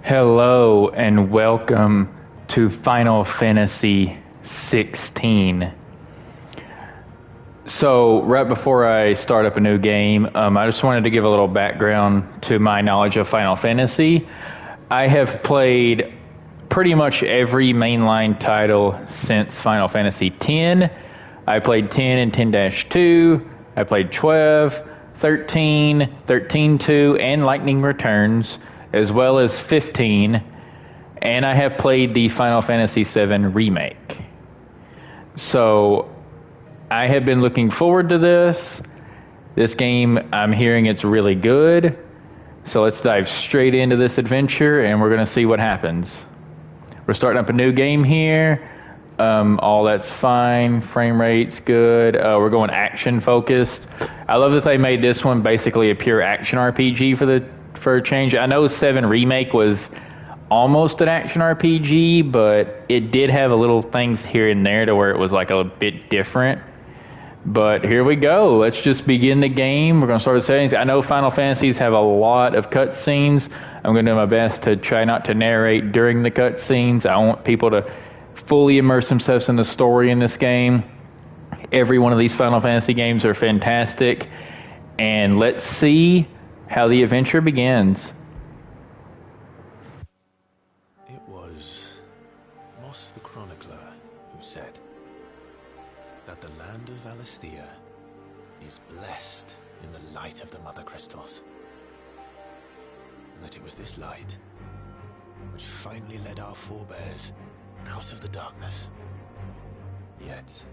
Hello and welcome to Final Fantasy 16. So, right before I start up a new game, I just wanted to give a little background to my knowledge of Final Fantasy. I have played pretty much every mainline title since Final Fantasy X. I played 10 and 10-2. I played 12, 13, 13-2, and Lightning Returns, as well as 15. And I have played the Final Fantasy VII Remake. So I have been looking forward to this. This game, I'm hearing it's really good. So let's dive straight into this adventure and we're going to see what happens. We're starting up a new game here. All that's fine. Frame rate's good. We're going action focused. I love that they made this one basically a pure action RPG for a change. I know 7 Remake was almost an action RPG, but it did have a little things here and there to where it was like a bit different. But here we go. Let's just begin the game. We're going to start with settings. I know Final Fantasies have a lot of cutscenes. I'm going to do my best to try not to narrate during the cutscenes. I want people to fully immerse themselves in the story in this game. Every one of these Final Fantasy games are fantastic. And let's see how the adventure begins. It was Moss the Chronicler who said that the land of Valisthea is blessed in the light of the Mother Crystals. And that it was this light which finally led our forebears out of the darkness. Yet,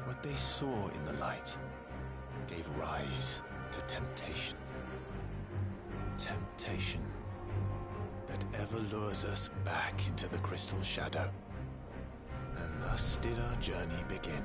what they saw in the light gave rise to temptation. Temptation that ever lures us back into the crystal shadow. And thus did our journey begin.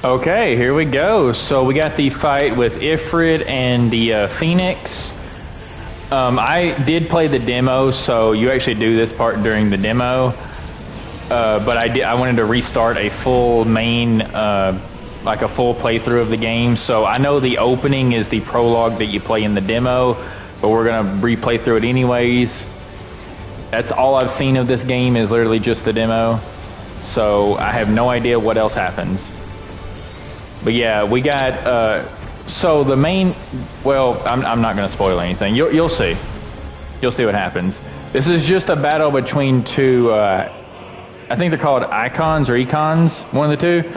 Okay, here we go. So we got the fight with Ifrit and the Phoenix. I did play the demo, so you actually do this part during the demo. But I wanted to restart a full main, like a full playthrough of the game. So I know the opening is the prologue that you play in the demo, but we're gonna replay through it anyways. That's all I've seen of this game is literally just the demo. So I have no idea what else happens. But yeah, we got, so the main, well, I'm not going to spoil anything. You'll see. You'll see what happens. This is just a battle between two, I think they're called Icons or Econs, one of the two.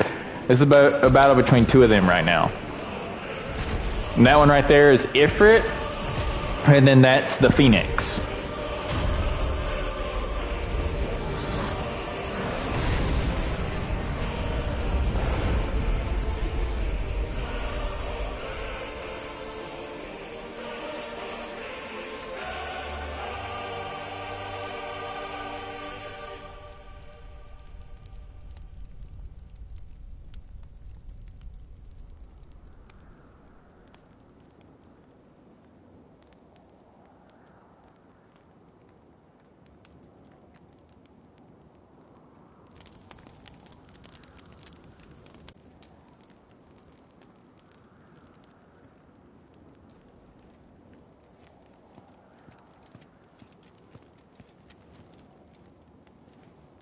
This is about a battle between two of them right now. And that one right there is Ifrit, and then that's the Phoenix.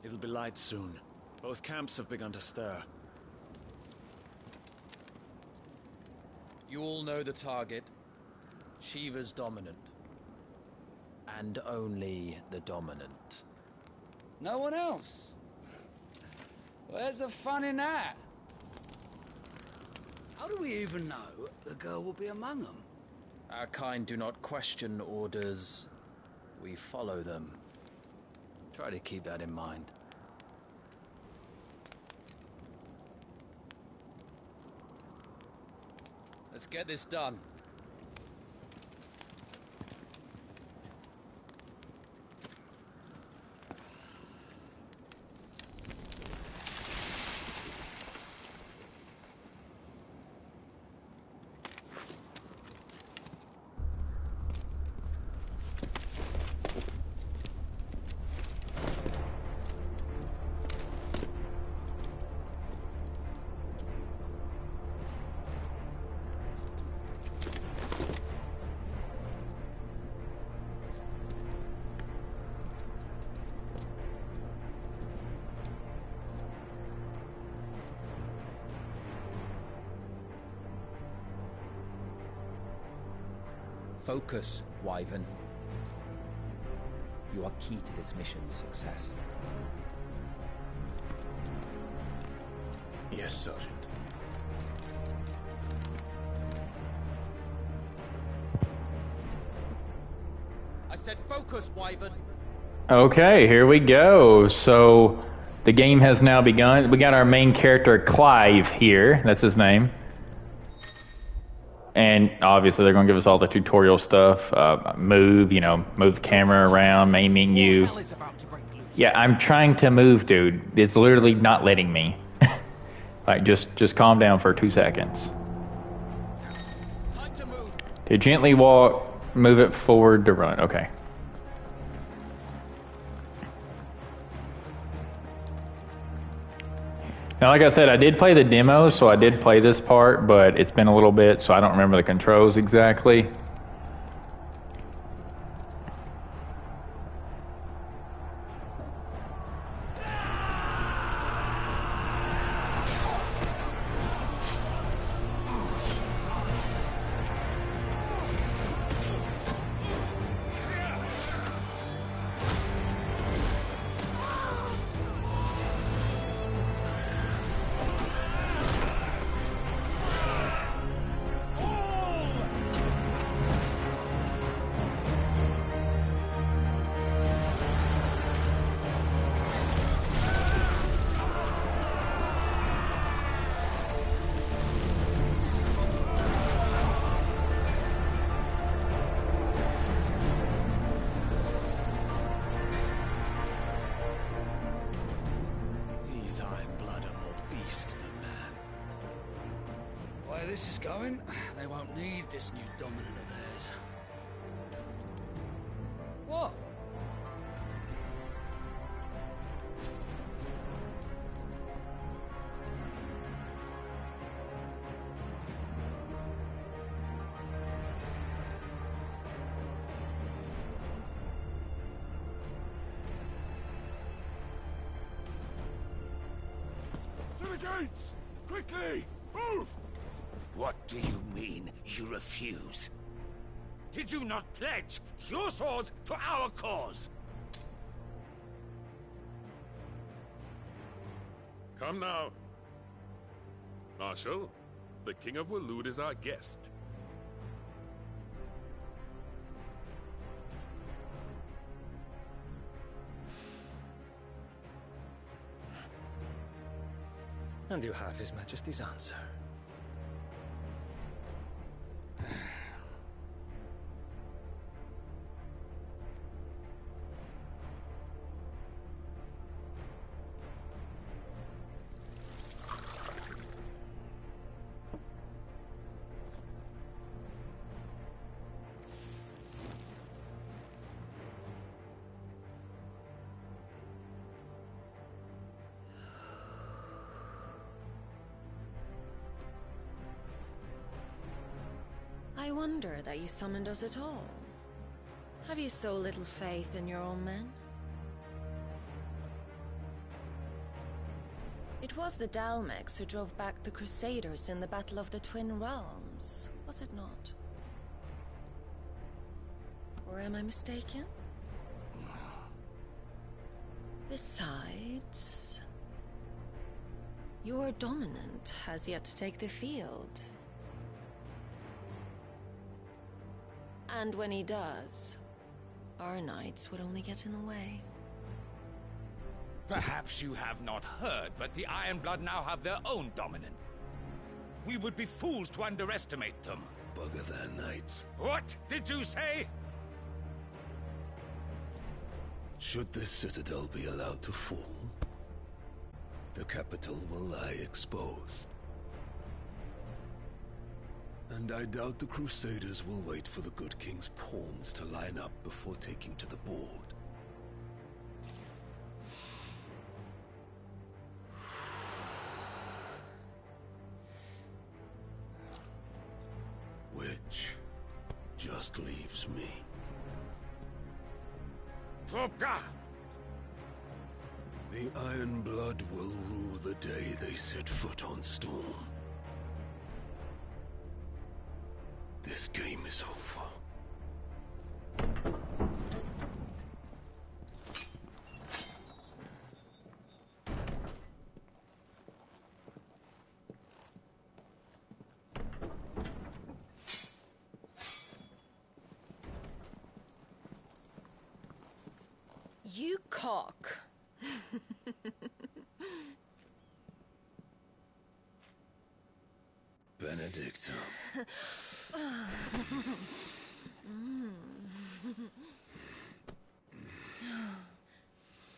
It'll be light soon. Both camps have begun to stir. You all know the target. Shiva's dominant. And only the dominant. No one else? Where's the fun in that? How do we even know the girl will be among them? Our kind do not question orders. We follow them. Try to keep that in mind. Let's get this done. Focus, Wyvern. You are key to this mission's success. Yes, Sergeant. I said focus, Wyvern. Okay, here we go. So the game has now begun. We got our main character, Clive, here. That's his name. And obviously they're going to give us all the tutorial stuff. Move the camera around, aiming you. Yeah, I'm trying to move, dude. It's literally not letting me. Like, just calm down for 2 seconds. Time to move. Okay, gently walk, move it forward to run. Okay. Now, like I said, I did play the demo, so I did play this part, but it's been a little bit, so I don't remember the controls exactly. These Iron Blood are more beast than man. The way this is going, they won't need this new dominant of theirs. What? To the gates! Quickly! Move! What do you mean, you refuse? Did you not pledge your swords to our cause? Come now. Marshal, the King of Waloed is our guest. And you have His Majesty's answer. I wonder that you summoned us at all. Have you so little faith in your own men? It was the Dalmex who drove back the Crusaders in the Battle of the Twin Realms, was it not? Or am I mistaken? Besides, your dominant has yet to take the field. And when he does, our knights would only get in the way. Perhaps you have not heard, but the Ironblood now have their own dominant. We would be fools to underestimate them. Bugger their knights. What did you say? Should this citadel be allowed to fall, the capital will lie exposed. And I doubt the Crusaders will wait for the good king's pawns to line up before taking to the board. Which just leaves me. Hroka! The Ironblood will rue the day they set foot on Storm. This game is over. You cock. Benedicta.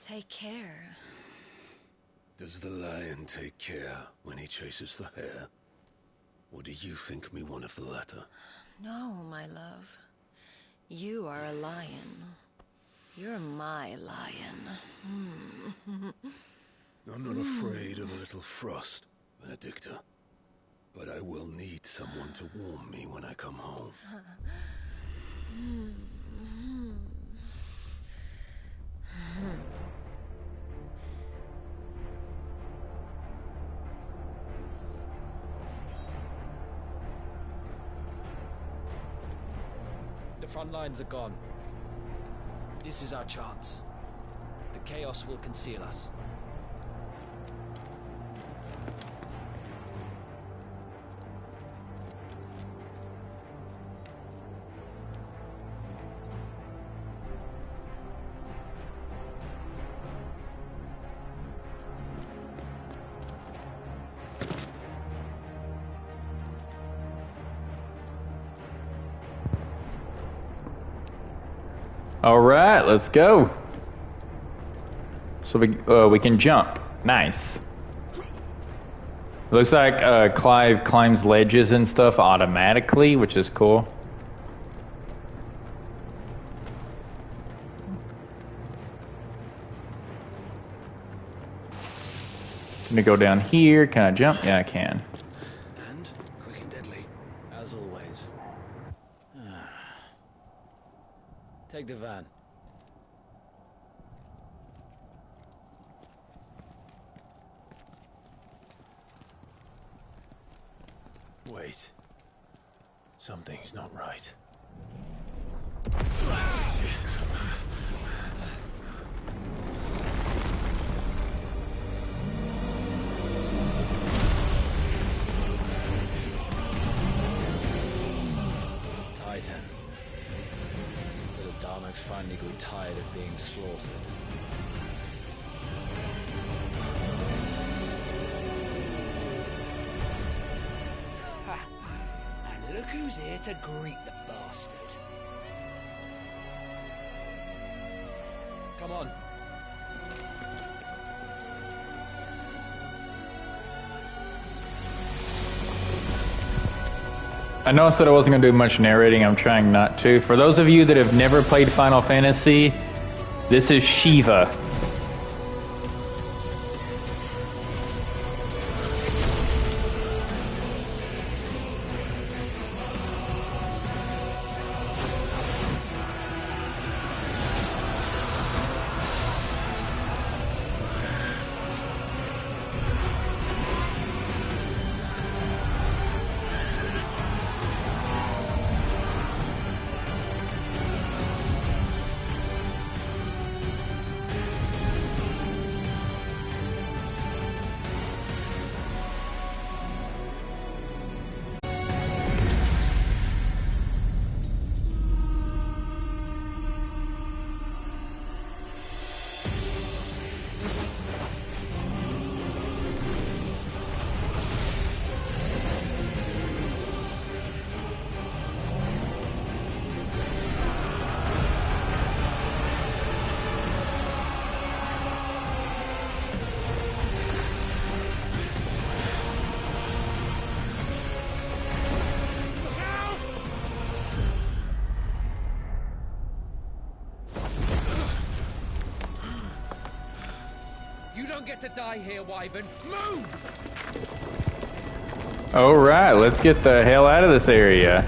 Take care. Does the lion take care when he chases the hare? Or do you think me one of the latter? No, my love. You are a lion. You're my lion. I'm not afraid of a little frost, Benedicta. But I will need someone to warm me when I come home. The front lines are gone. This is our chance. The chaos will conceal us. All right, let's go. So we can jump. Nice. Looks like Clive climbs ledges and stuff automatically, which is cool. Gonna go down here. Can I jump? Yeah, I can. And quick and deadly. As always. Take the van. Wait. Something's not right. Titan. So the Darmaks finally grew tired of being slaughtered. And look who's here to greet the bastard. Come on. I know I said I wasn't going to do much narrating. I'm trying not to. For those of you that have never played Final Fantasy, this is Shiva. get to die here, Wyvern. Move! Alright, let's get the hell out of this area.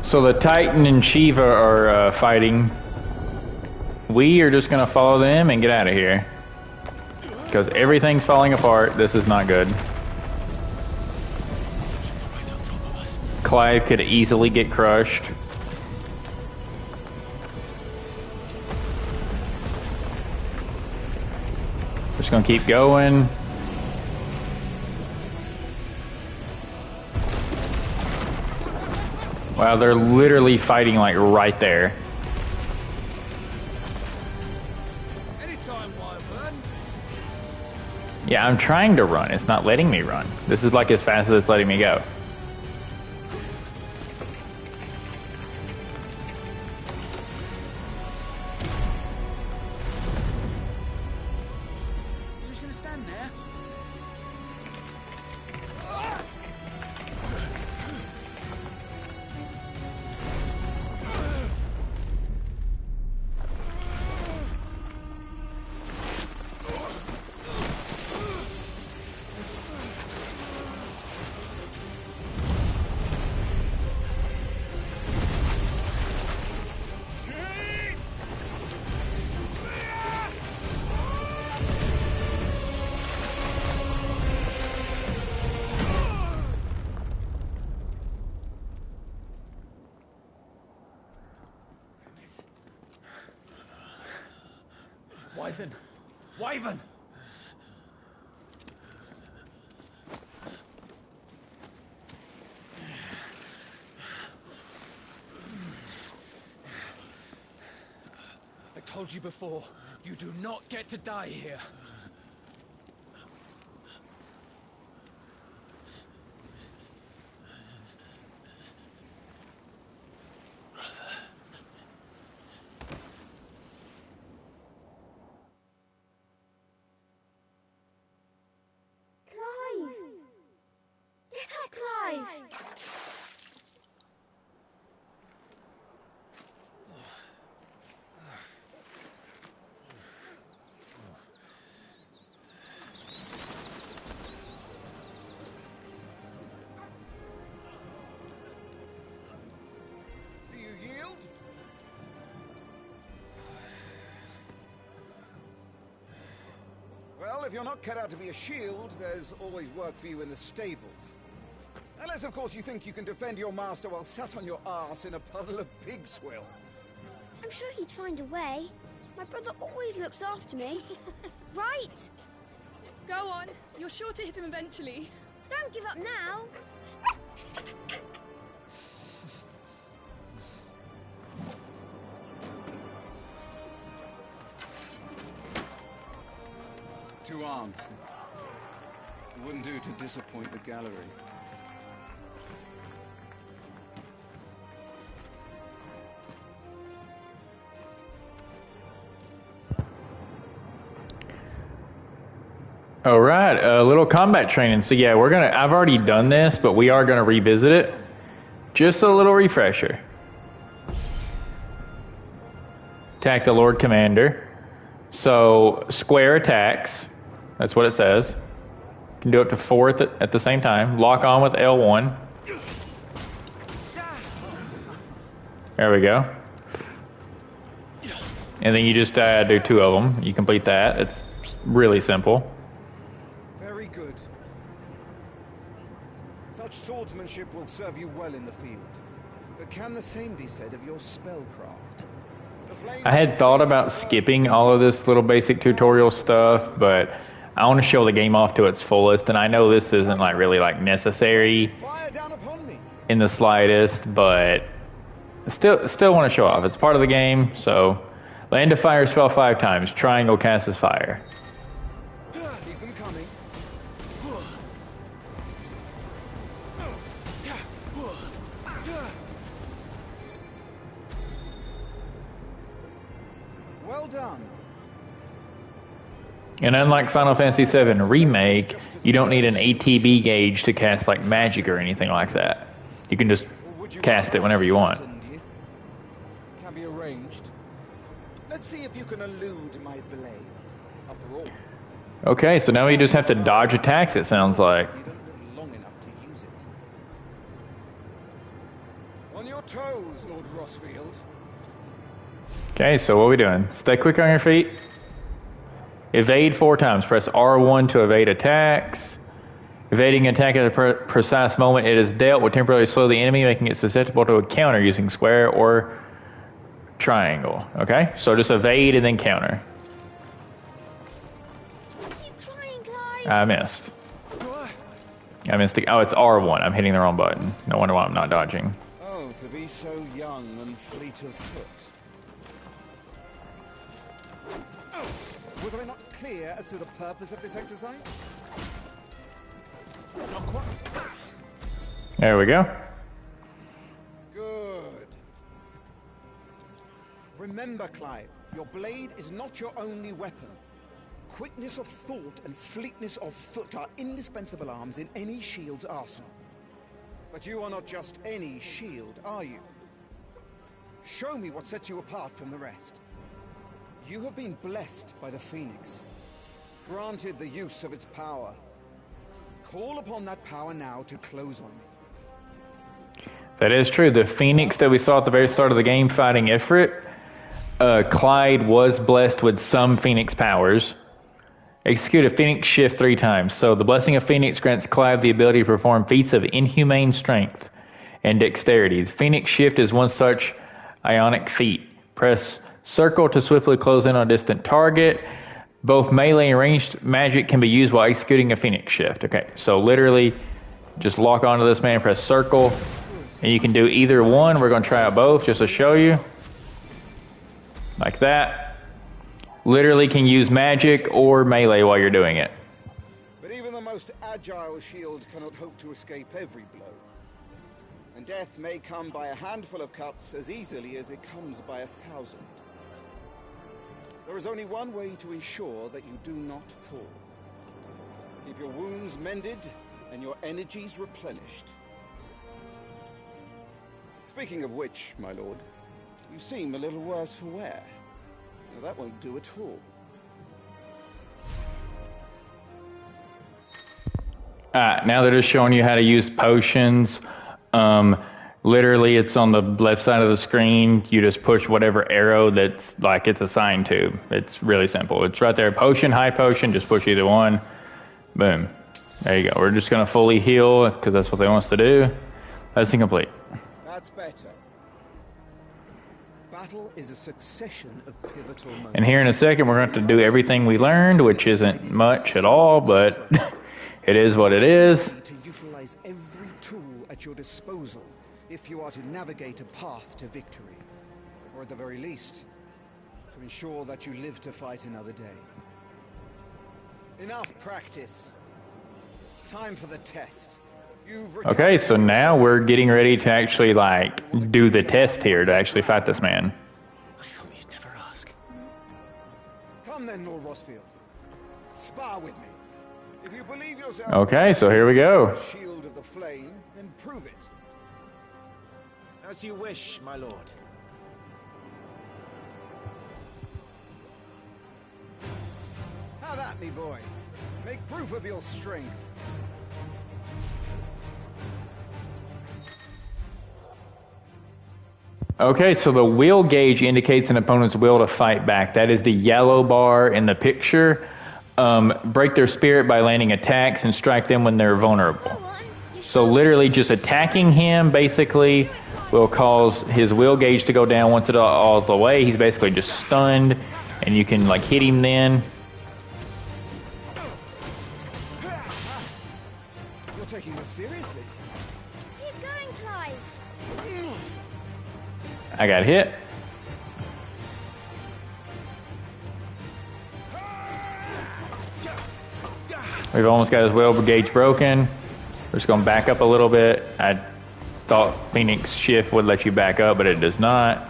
So the Titan and Shiva are fighting. We are just gonna follow them and get out of here. Because everything's falling apart. This is not good. Clive could easily get crushed. Just gonna keep going. Wow, they're literally fighting like right there. Anytime, Wyvern. Yeah, I'm trying to run. It's not letting me run. This is like as fast as it's letting me go. You're just gonna stand there? Wyvern! Wyvern! I told you before, you do not get to die here. Do you yield? Well, if you're not cut out to be a shield, there's always work for you in the stables. Unless, of course, you think you can defend your master while sat on your arse in a puddle of pig swill. I'm sure he'd find a way. My brother always looks after me. Right? Go on. You're sure to hit him eventually. Don't give up now. Two arms, then. It wouldn't do to disappoint the gallery. All right, a little combat training. So yeah, I've already done this, but we are gonna revisit it. Just a little refresher. Attack the Lord Commander. So square attacks, that's what it says. You can do up to 4 at the same time. Lock on with L1. There we go. And then you just do 2 of them. You complete that. It's really simple. Very good. Such swordsmanship will serve you well in the field. But can the same be said of your spellcraft? I had thought about skipping all of this little basic tutorial stuff, but I want to show the game off to its fullest, and I know this isn't like really like necessary in the slightest, but still want to show off. It's part of the game. So land a fire spell 5 times. Triangle casts fire. Well done. And unlike Final Fantasy VII Remake, you don't need an ATB gauge to cast like magic or anything like that. You can just cast it whenever you want. Can be arranged. Let's see if you can elude my blade. After all, Okay, so now we just have to dodge attacks, it sounds like. You don't live long enough to use it. On your toes, Lord Rosfield. Okay, so what are we doing? Stay quick on your feet. Evade 4 times. Press R1 to evade attacks. Evading an attack at a precise moment it is dealt will temporarily slow the enemy, making it susceptible to a counter using square or triangle. Okay, so just evade and then counter. Keep trying, Clive. I missed. I missed the, oh, it's R1. I'm hitting the wrong button. No wonder why I'm not dodging. Oh, to be so young and fleet of foot. Oh, was I not clear as to the purpose of this exercise? Not quite. There we go. Good. Remember, Clive, your blade is not your only weapon. Quickness of thought and fleetness of foot are indispensable arms in any shield's arsenal. But you are not just any shield, are you? Show me what sets you apart from the rest. You have been blessed by the Phoenix, granted the use of its power. Call upon that power now to close on me. That is true. The Phoenix that we saw at the very start of the game fighting Ifrit, Clyde was blessed with some Phoenix powers. Execute a Phoenix shift 3 times. So the blessing of Phoenix grants Clive the ability to perform feats of inhumane strength and dexterity. The Phoenix shift is one such ionic feat. Press circle to swiftly close in on a distant target. Both melee and ranged magic can be used while executing a Phoenix shift. Okay, so literally just lock onto this man, press circle, and you can do either one. We're going to try out both just to show you. Like that. Literally can use magic or melee while you're doing it. But even the most agile shield cannot hope to escape every blow. And death may come by a handful of cuts as easily as it comes by 1,000. There is only one way to ensure that you do not fall. Keep your wounds mended and your energies replenished. Speaking of which, my lord, you seem a little worse for wear. Now, that won't do at all. Now they're just showing you how to use potions. Literally, it's on the left side of the screen. You just push whatever arrow that's like it's assigned to. It's really simple. It's right there. Potion, high potion, just push either one. Boom. There you go. We're just going to fully heal because that's what they want us to do. That's incomplete. That's better. Battle is a succession of pivotal moments. And here in a second, we're going to have to do everything we learned, which isn't much at all, but it is what it is. To utilize every tool at your disposal if you are to navigate a path to victory, or at the very least, to ensure that you live to fight another day. Enough practice. It's time for the test. Okay, so now we're getting ready to actually, like, do the test here to actually fight this man. I thought you'd never ask. Come then, Lord Rosfield. Spar with me. If you believe yourself... Okay, so here we go. Shield of the flame, then prove it. As you wish, my lord. Have at me, boy. Make proof of your strength. Okay, so the will gauge indicates an opponent's will to fight back. That is the yellow bar in the picture. Break their spirit by landing attacks and strike them when they're vulnerable. So literally just attacking him basically will cause his will gauge to go down once it all the way. He's basically just stunned, and you can like hit him then. You're taking this seriously. Keep going, Clive. I got hit. We've almost got his will gauge broken. We're just going to back up a little bit. I thought Phoenix Shift would let you back up, but it does not.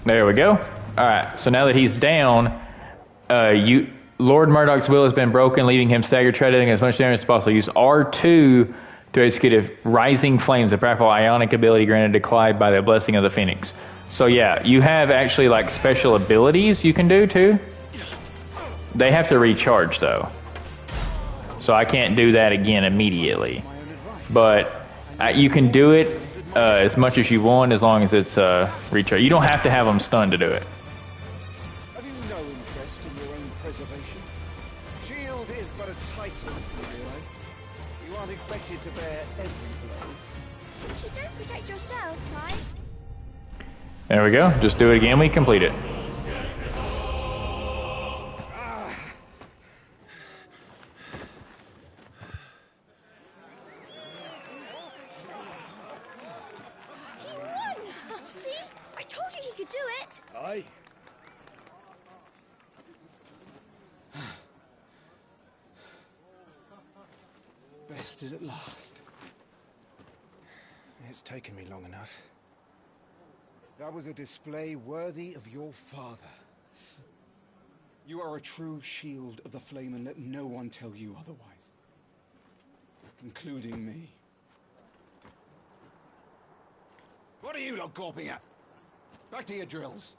There we go. All right, so now that he's down, Lord Murdoch's will has been broken, leaving him staggered, treading as much damage as possible. Use R2 to execute a Rising Flames, a powerful ionic ability granted to Clyde by the blessing of the Phoenix. So yeah, you have actually like special abilities you can do too. They have to recharge though, so I can't do that again immediately. But you can do it as much as you want as long as it's recharge. You don't have to have them stunned to do it. Have you no interest in your own preservation? Shield is but a title, you realize. You aren't expected to bear every blow. You don't protect yourself, Clive. There we go. Just do it again. We complete it. He won! See? I told you he could do it! Aye. Bested at last. It's taken me long enough. That was a display worthy of your father. You are a true shield of the flame, and let no one tell you otherwise. Including me. What are you lot gawping at? Back to your drills.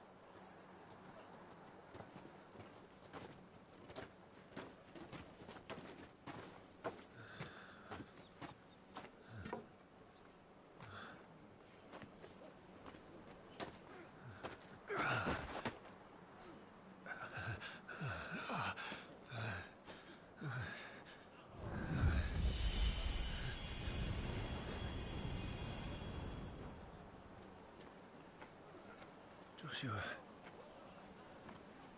Joshua,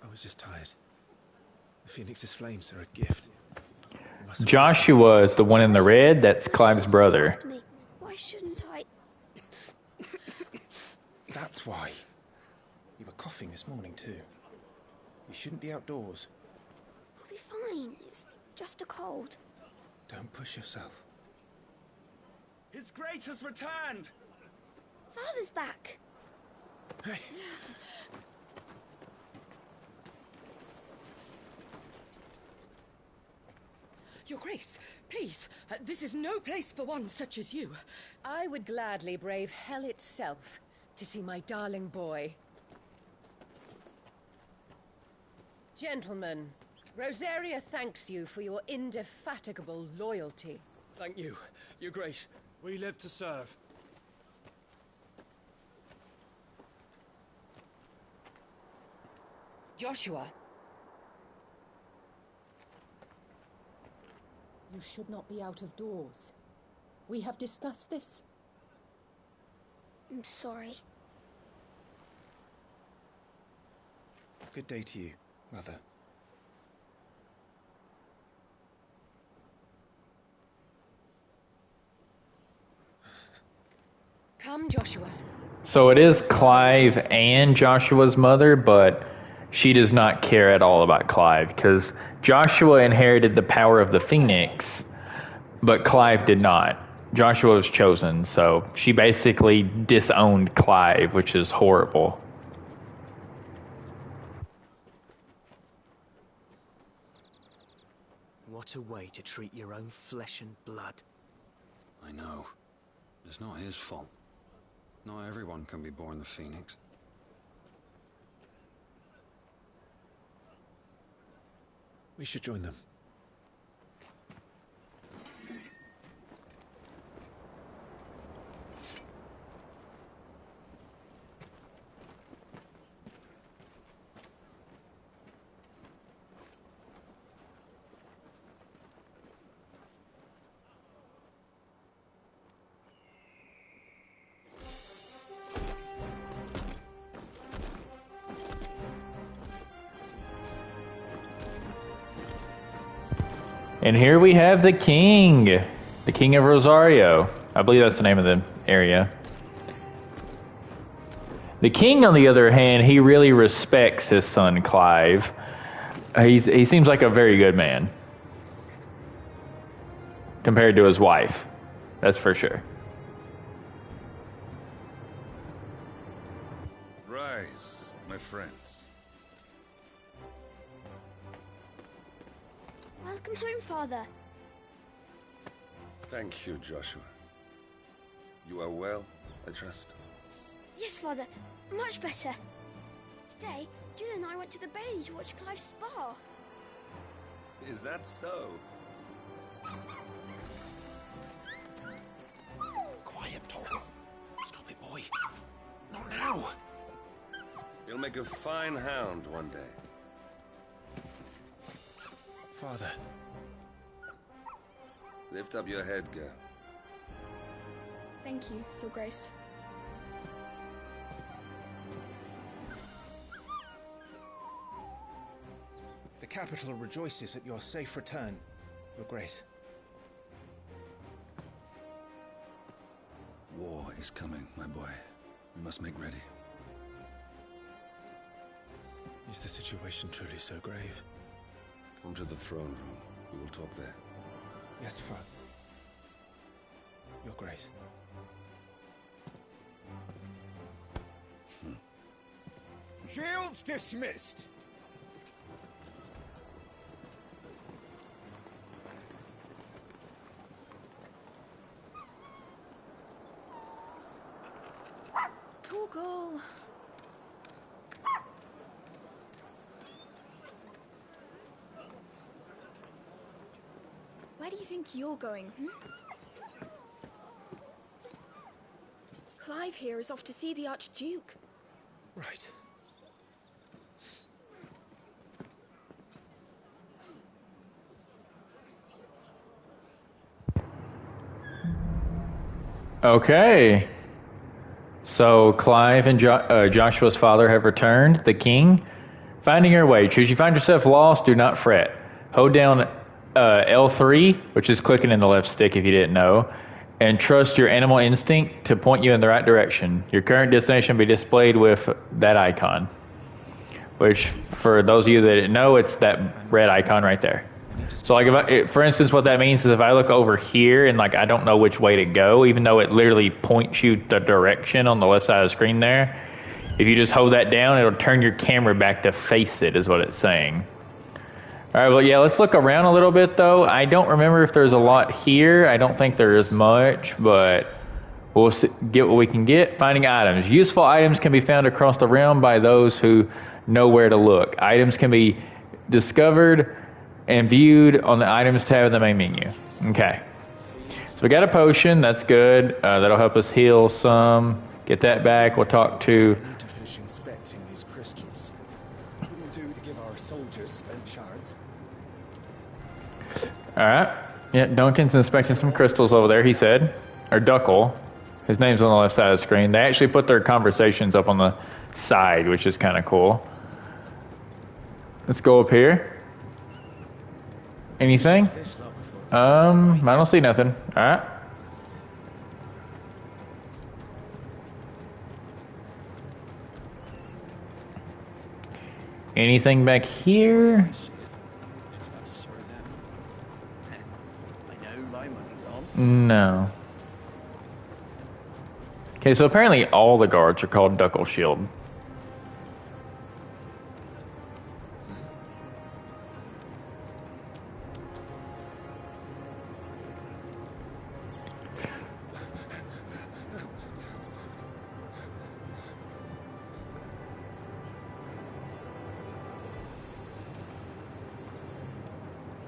I was just tired. The Phoenix's flames are a gift. Joshua is the one in the red. That's Clive's brother. Why shouldn't I? That's why. You were coughing this morning too. You shouldn't be outdoors. I'll be fine. It's just a cold. Don't push yourself. His Grace has returned! Father's back. Hey. Your Grace, please, this is no place for one such as you. I would gladly brave hell itself to see my darling boy. Gentlemen, Rosaria thanks you for your indefatigable loyalty. Thank you, Your Grace. We live to serve. Joshua. You should not be out of doors. We have discussed this. I'm sorry. Good day to you, Mother. Come, Joshua. So it is Clive and Joshua's mother, but she does not care at all about Clive because Joshua inherited the power of the Phoenix, but Clive did not. Joshua was chosen, so she basically disowned Clive, which is horrible. What a way to treat your own flesh and blood. I know. It's not his fault. Not everyone can be born the Phoenix. We should join them. And here we have the king of Rosario. I believe that's the name of the area. The king, on the other hand, he really respects his son Clive. He seems like a very good man compared to his wife. That's for sure. Rise, my friends. Welcome home, Father. Thank you, Joshua. You are well, I trust? Yes, Father. Much better. Today, Jill and I went to the Bailey to watch Clive's spa. Is that so? Quiet, Torgal. Stop it, boy. Not now. You'll make a fine hound one day. Father. Lift up your head, girl. Thank you, Your Grace. The capital rejoices at your safe return, Your Grace. War is coming, my boy. We must make ready. Is the situation truly so grave? Come to the throne room. We will talk there. Yes, Father. Your Grace. Shields dismissed. Torgal. Where do you think you're going, Clive here is off to see the Archduke. Right. Okay. So Clive and Joshua's father have returned. The king. Finding your way. Should you find yourself lost, do not fret. Hold down L3, which is clicking in the left stick if you didn't know, and trust your animal instinct to point you in the right direction. Your current destination will be displayed with that icon, which, for those of you that didn't know, it's that red icon right there. So, like, if for instance, what that means is if I look over here and, like, I don't know which way to go, even though it literally points you the direction on the left side of the screen there, if you just hold that down, it'll turn your camera back to face it, is what it's saying. All right, well, yeah, let's look around a little bit, though. I don't remember if there's a lot here. I don't think there is much, but we'll get what we can get. Finding items. Useful items can be found across the realm by those who know where to look. Items can be discovered and viewed on the items tab in the main menu. Okay. So we got a potion. That's good. That'll help us heal some. Get that back. We'll talk to... I need to finish inspecting these crystals. What will do to give our soldiers spent shards? All right. Yeah, Duncan's inspecting some crystals over there, he said. Or Duckle. His name's on the left side of the screen. They actually put their conversations up on the side, which is kind of cool. Let's go up here. Anything? I don't see nothing. All right. Anything back here? No. Okay, so apparently all the guards are called Duckle Shield.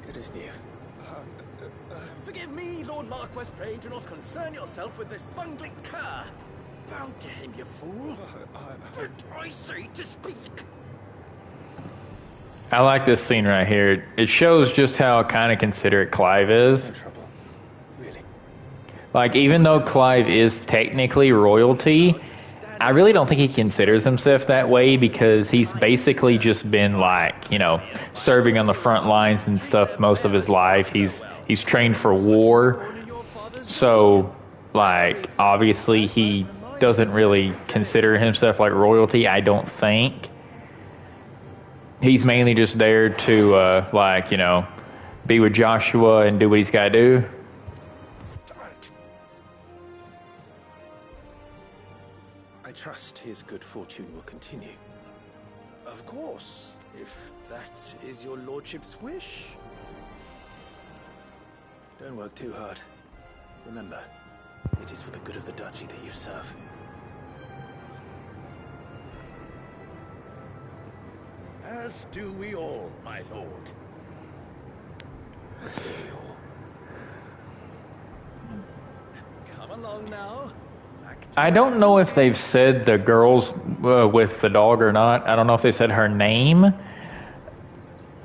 Good as new. Forgive me, Lord Marquess, pray do not concern yourself with this bungling cur. Bow to him, you fool. But I say to speak. I like this scene right here. It shows just how kind of considerate Clive is. Like, even though Clive is technically royalty, I really don't think he considers himself that way because he's basically just been, like, you know, serving on the front lines and stuff most of his life. He's trained for war. So, like, obviously he doesn't really consider himself like royalty, I don't think. He's mainly just there to, like, you know, be with Joshua and do what he's got to do. I trust his good fortune will continue. Of course, if that is your lordship's wish. Don't work too hard. Remember, it is for the good of the duchy that you serve. As do we all, my lord. Come along now. I don't know if they've said the girls with the dog or not. I don't know if they said her name.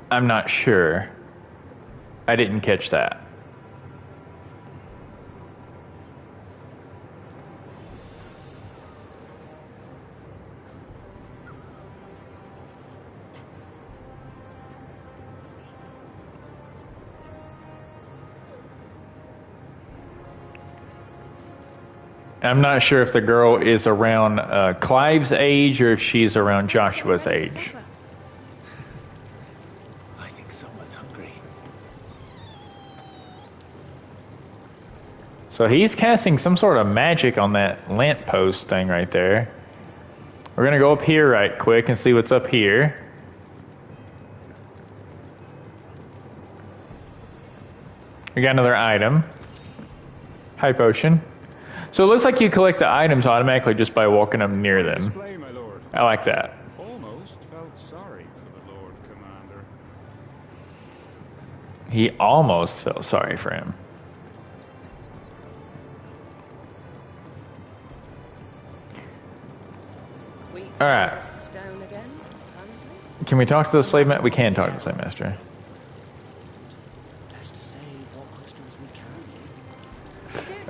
I'm not sure. I didn't catch that. I'm not sure if the girl is around Clive's age or if she's around Joshua's age. I think someone's hungry. So he's casting some sort of magic on that lamppost thing right there. We're going to go up here right quick and see what's up here. We got another item. High potion. So it looks like you collect the items automatically just by walking up near them. Display, my lord. I like that. Almost felt sorry for the Lord Commander. He almost felt sorry for him. All right. Can we talk to the slave master? We can talk to the slave master.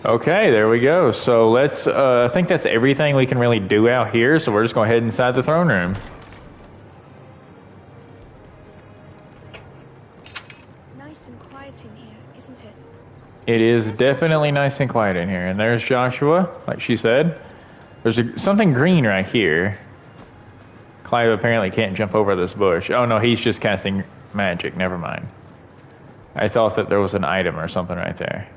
Okay, there we go. So let's, I think that's everything we can really do out here, so we're just going to head inside the throne room. Nice and quiet in here, isn't it? It is definitely nice and quiet in here. And there's Joshua, like she said. There's something green right here. Clive apparently can't jump over this bush. Oh no, he's just casting magic. Never mind. I thought that there was an item or something right there.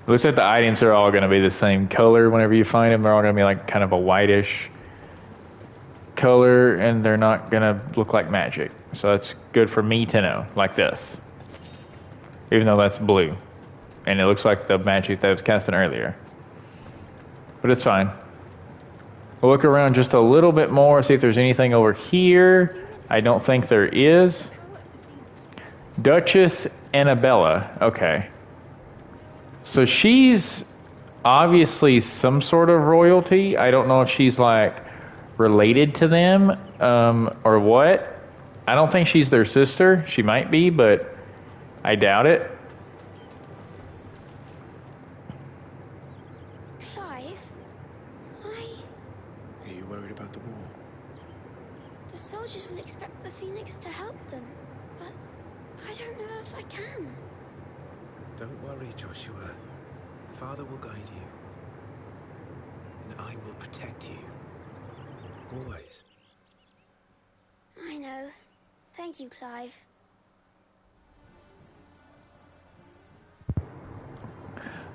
It looks like the items are all going to be the same color whenever you find them. They're all going to be like kind of a whitish color, and they're not going to look like magic. So that's good for me to know, like this. Even though that's blue. And it looks like the magic that was casting earlier. But it's fine. We'll look around just a little bit more, see if there's anything over here. I don't think there is. Duchess Annabella. Okay. So she's obviously some sort of royalty. I don't know if she's like related to them or what. I don't think she's their sister. She might be, but I doubt it. Clive, Are you worried about the war? the soldiers will expect the Phoenix to help them, but I don't know if I can. Don't worry, Joshua. Father will guide you. And I will protect you. Always. I know. Thank you, Clive.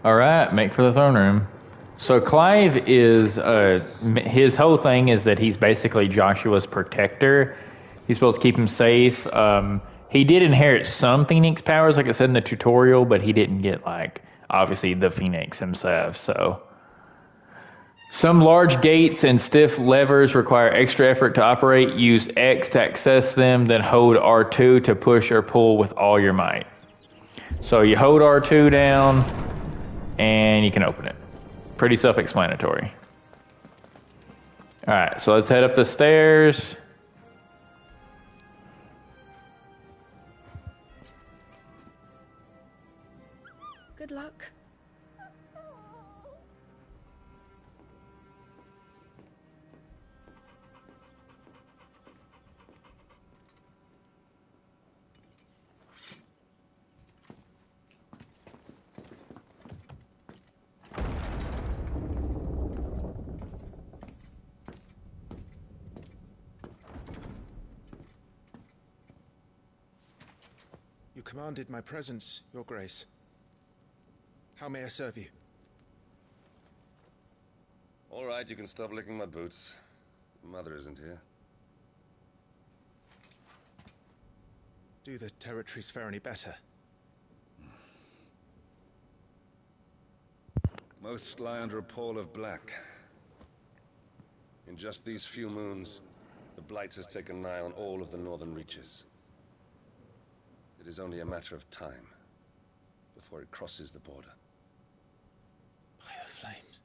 All right, make for the throne room. So Clive is, his whole thing is that he's basically Joshua's protector. He's supposed to keep him safe. He did inherit some Phoenix powers, like I said in the tutorial, but he didn't get, like, obviously the Phoenix himself, so. Some large gates and stiff levers require extra effort to operate. Use X to access them, then hold R2 to push or pull with all your might. So you hold R2 down, and you can open it. Pretty self-explanatory. All right, so let's head up the stairs. Good luck. You commanded my presence, Your Grace. How may I serve you? All right, you can stop licking my boots. Mother isn't here. Do the territories fare any better? Most lie under a pall of black. In just these few moons, the Blight has taken nigh on all of the northern reaches. It is only a matter of time before it crosses the border. By the flames.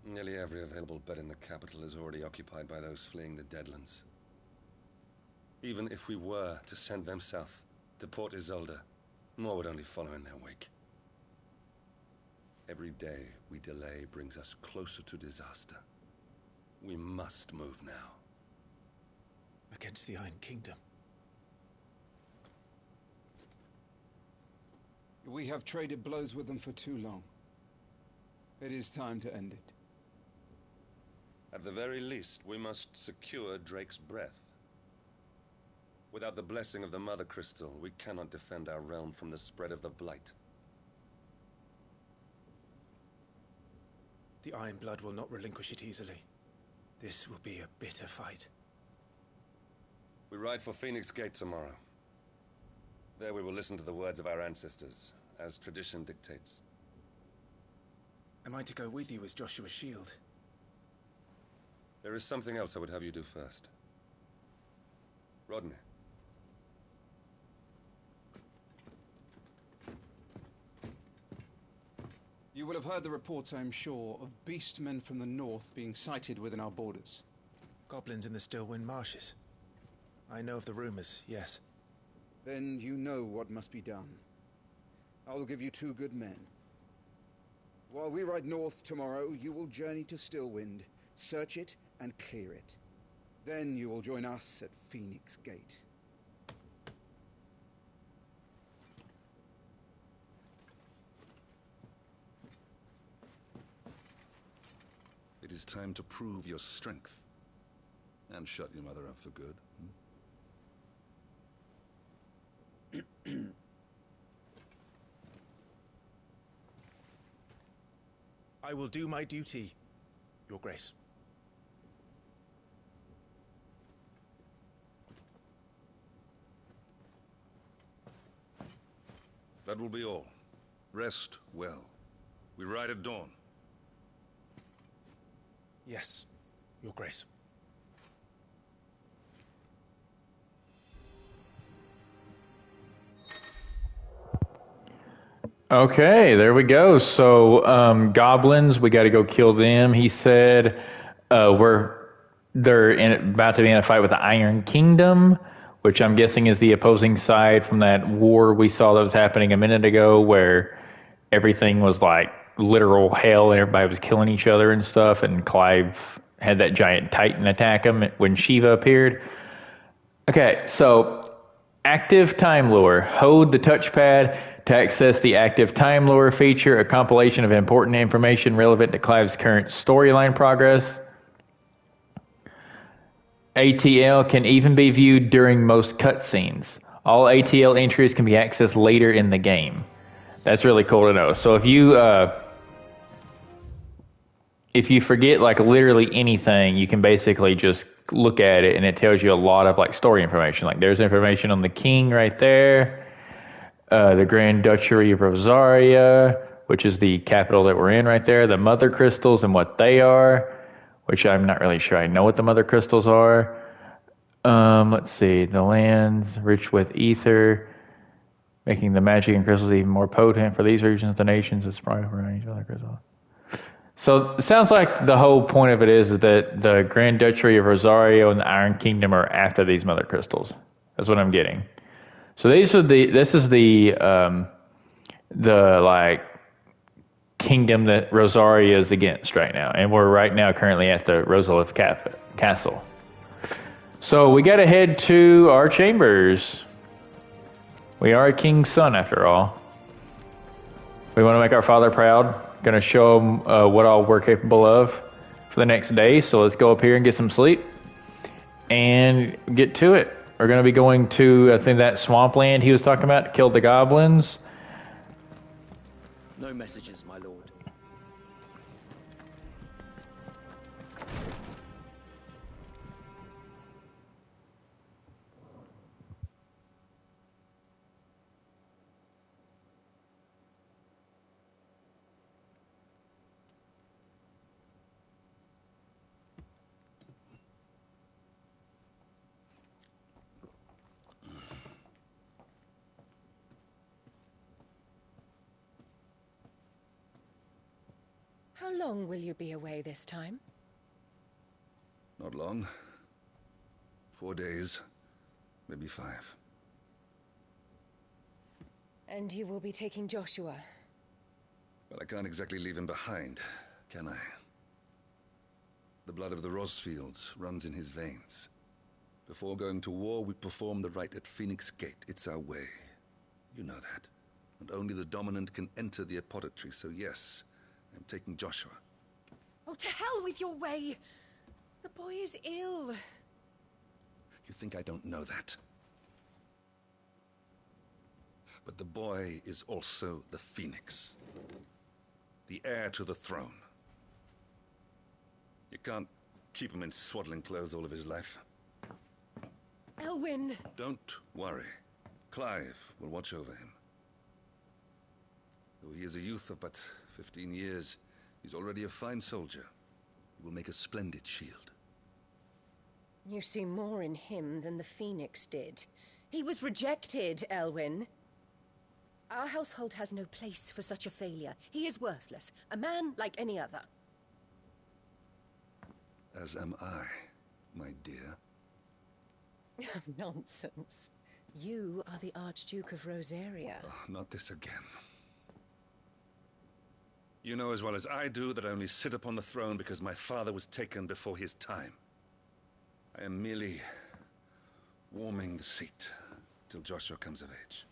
Nearly every available bed in the capital is already occupied by those fleeing the Deadlands. Even if we were to send them south to Port Isolde, more would only follow in their wake. Every day we delay brings us closer to disaster. We must move now. Against the Iron Kingdom. We have traded blows with them for too long. It is time to end it. At the very least, we must secure Drake's breath. Without the blessing of the Mother Crystal, we cannot defend our realm from the spread of the Blight. The Iron Blood will not relinquish it easily. This will be a bitter fight. We ride for Phoenix Gate tomorrow. There we will listen to the words of our ancestors, as tradition dictates. Am I to go with you as Joshua's shield? There is something else I would have you do first. Rodney. You will have heard the reports, I am sure, of beastmen from the north being sighted within our borders. Goblins in the Stillwind Marshes. I know of the rumors, yes. Then you know what must be done. I will give you 2 good men. While we ride north tomorrow, you will journey to Stillwind, search it, and clear it. Then you will join us at Phoenix Gate. It is time to prove your strength. And shut your mother up for good. I will do my duty, Your Grace. That will be all. Rest well. We ride at dawn. Yes, Your Grace. Okay, there we go. So, goblins, we got to go kill them. He said, they're about to be in a fight with the Iron Kingdom, which I'm guessing is the opposing side from that war we saw that was happening a minute ago, where everything was like literal hell and everybody was killing each other and stuff. And Clive had that giant Titan attack him when Shiva appeared. Okay, so active time lure. Hold the touchpad to access the active time lure feature, a compilation of important information relevant to Clive's current storyline progress. ATL can even be viewed during most cutscenes. All ATL entries can be accessed later in the game. That's really cool to know. So if you forget like literally anything, you can basically just look at it and it tells you a lot of like story information. Like there's information on the king right there. The Grand Duchy of Rosaria, which is the capital that we're in right there. The Mother Crystals and what they are, which I'm not really sure I know what the Mother Crystals are. Let's see. The lands rich with ether, making the magic and crystals even more potent for these regions, the nations. It's probably around each other crystals. So it sounds like the whole point of it is that the Grand Duchy of Rosario and the Iron Kingdom are after these Mother Crystals. That's what I'm getting. So this is the like kingdom that Rosaria is against right now, and we're right now currently at the Rosalith Castle. So we got to head to our chambers. We are a king's son after all. We want to make our father proud. Going to show him what all we're capable of for the next day. So let's go up here and get some sleep and get to it. We're going to be going to, I think, that swampland he was talking about to kill the goblins. No messages, my lord. How long will you be away this time? Not long. 4 days, maybe 5. And you will be taking Joshua? Well, I can't exactly leave him behind, can I? The blood of the Rosfields runs in his veins. Before going to war, we perform the rite at Phoenix Gate. It's our way. You know that. And only the Dominant can enter the apothecary, so yes, I'm taking Joshua. Oh, to hell with your way! The boy is ill. You think I don't know that? But the boy is also the Phoenix. The heir to the throne. You can't keep him in swaddling clothes all of his life. Elwyn! Don't worry. Clive will watch over him. Though he is a youth of but 15 years, he's already a fine soldier. He will make a splendid shield. You see more in him than the Phoenix did. He was rejected, Elwyn. Our household has no place for such a failure. He is worthless. A man like any other. As am I, my dear. Nonsense. You are the Archduke of Rosaria. Oh, not this again. You know as well as I do that I only sit upon the throne because my father was taken before his time. I am merely warming the seat till Joshua comes of age.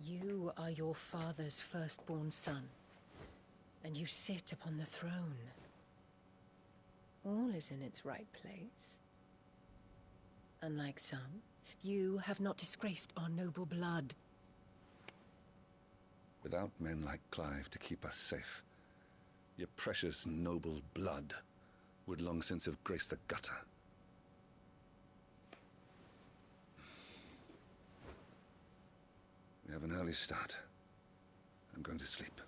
You are your father's firstborn son, and you sit upon the throne. All is in its right place. Unlike some, you have not disgraced our noble blood. Without men like Clive to keep us safe, your precious noble blood would long since have graced the gutter. We have an early start. I'm going to sleep.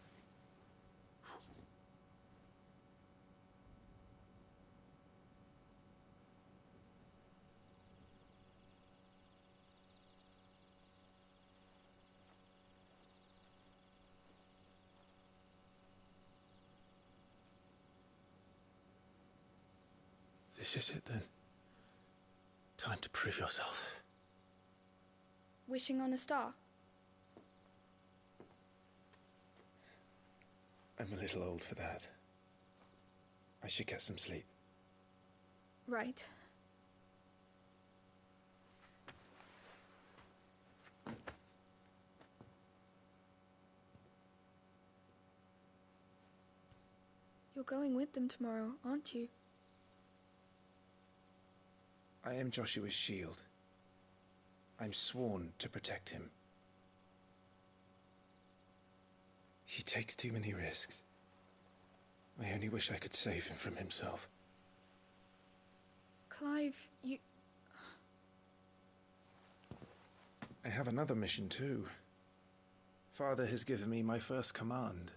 This is it then. Time to prove yourself. Wishing on a star? I'm a little old for that. I should get some sleep. Right. You're going with them tomorrow, aren't you? I am Joshua's shield. I'm sworn to protect him. He takes too many risks. I only wish I could save him from himself. Clive, you... I have another mission too. Father has given me my first command.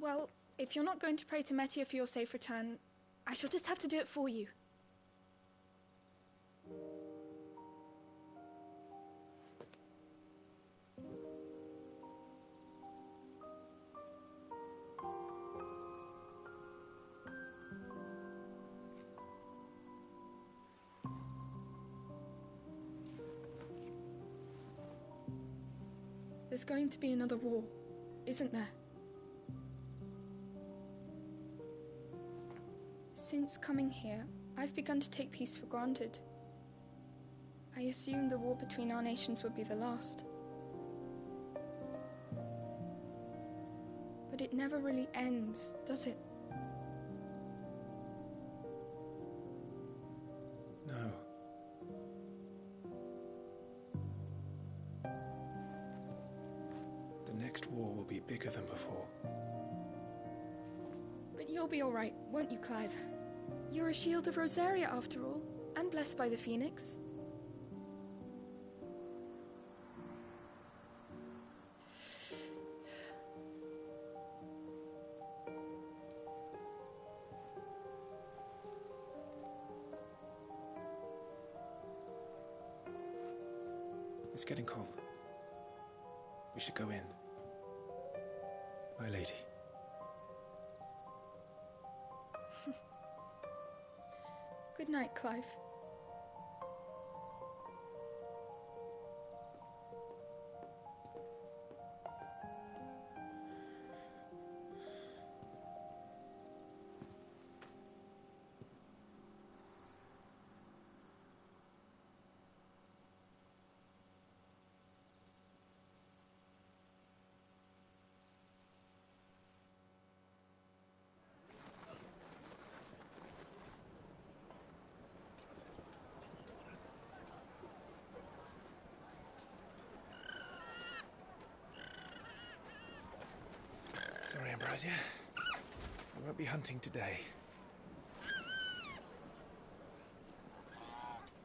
Well, if you're not going to pray to Metia for your safe return, I shall just have to do it for you. There's going to be another war, isn't there? Since coming here, I've begun to take peace for granted. I assumed the war between our nations would be the last. But it never really ends, does it? No. The next war will be bigger than before. But you'll be all right, won't you, Clive? You're a shield of Rosaria, after all, and blessed by the Phoenix. It's getting cold. We should go in. My lady. Good night, Clive. Sorry, Ambrosia. I won't be hunting today.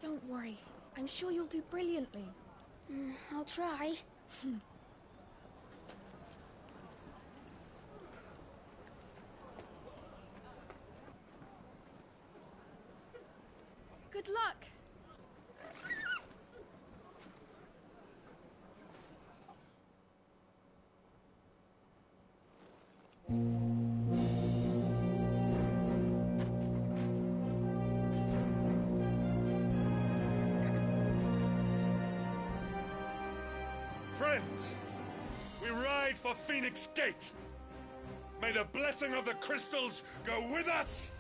Don't worry. I'm sure you'll do brilliantly. I'll try. Good luck! Friends, we ride for Phoenix Gate. May the blessing of the crystals go with us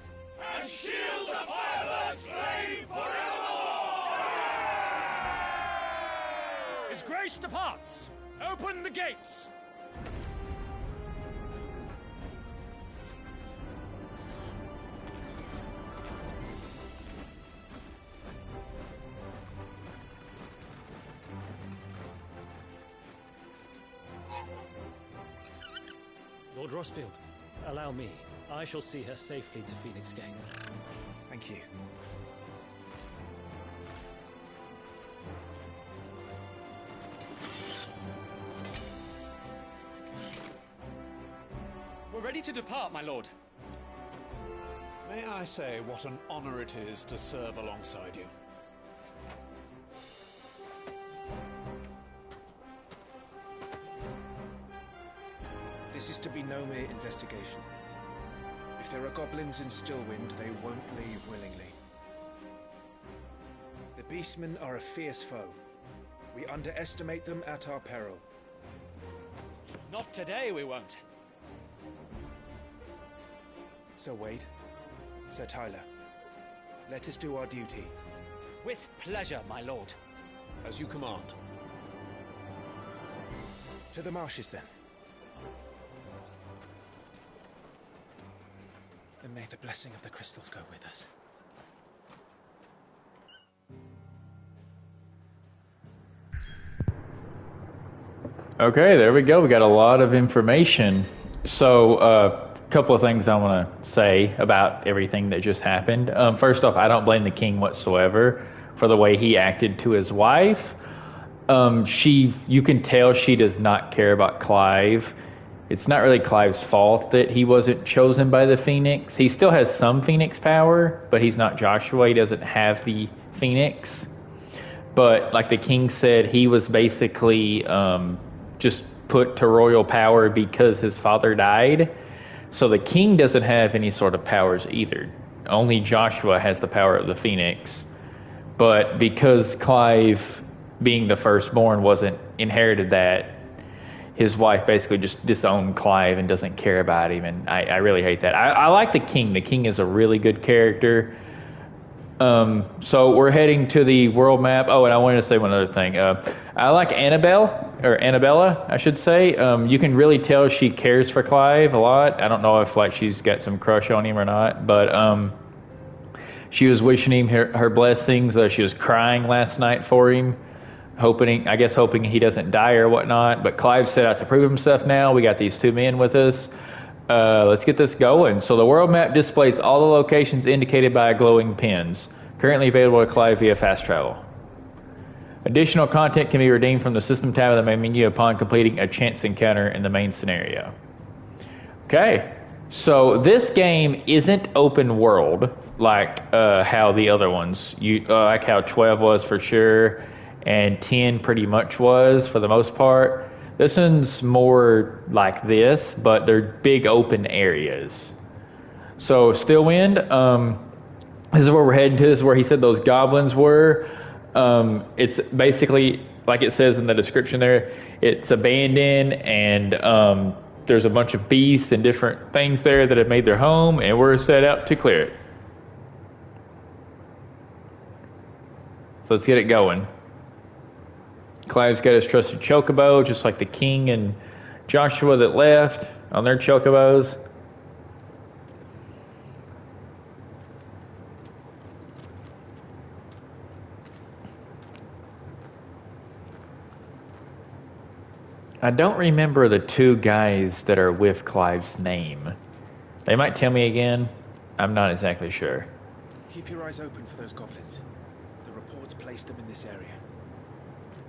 and shield the Firebird's flame forevermore! His Grace departs. Open the gates. Lord Rossfield, allow me. I shall see her safely to Phoenix Gate. Thank you. We're ready to depart, my lord. May I say what an honor it is to serve alongside you? This is to be no mere investigation. If there are goblins in Stillwind, they won't leave willingly. The Beastmen are a fierce foe. We underestimate them at our peril. Not today, we won't. Sir Wade, Sir Tyler, let us do our duty. With pleasure, my lord. As you command. To the marshes, then. And may the blessing of the crystals go with us. Okay, there we go. We got a lot of information. So, a couple of things I want to say about everything that just happened. First off, I don't blame the king whatsoever for the way he acted to his wife. You can tell she does not care about Clive. It's not really Clive's fault that he wasn't chosen by the Phoenix. He still has some Phoenix power, but he's not Joshua. He doesn't have the Phoenix. But like the king said, he was basically just put to royal power because his father died. So the king doesn't have any sort of powers either. Only Joshua has the power of the Phoenix. But because Clive, being the firstborn, wasn't inherited that, his wife basically just disowned Clive and doesn't care about him, and I really hate that. I like the king. The king is a really good character. So we're heading to the world map. Oh, and I wanted to say one other thing. I like Annabella, I should say. You can really tell she cares for Clive a lot. I don't know if she's got some crush on him or not, but she was wishing him her blessings. She was crying last night for him. Hoping he doesn't die or whatnot. But Clive set out to prove himself now. We got these two men with us. Let's get this going. So the world map displays all the locations indicated by glowing pins. Currently available to Clive via fast travel. Additional content can be redeemed from the system tab of the main menu upon completing a chance encounter in the main scenario. Okay, so this game isn't open world like how the other ones, like how 12 was for sure, and 10 pretty much was for the most part. This one's more like this, but they're big open areas. So Stillwind, this is where we're heading to. This is where he said those goblins were. It's basically, like it says in the description there, it's abandoned, and there's a bunch of beasts and different things there that have made their home, and we're set out to clear it. So let's get it going. Clive's got his trusted chocobo, just like the king and Joshua that left on their chocobos. I don't remember the two guys that are with Clive's name. They might tell me again. I'm not exactly sure. Keep your eyes open for those goblins. The reports placed them in this area.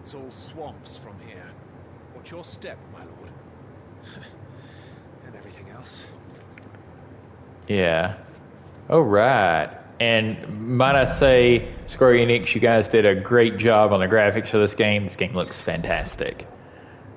It's all swamps from here. Watch your step, my lord. And everything else. Yeah. All right. And might I say, Square Enix, you guys did a great job on the graphics for this game. This game looks fantastic.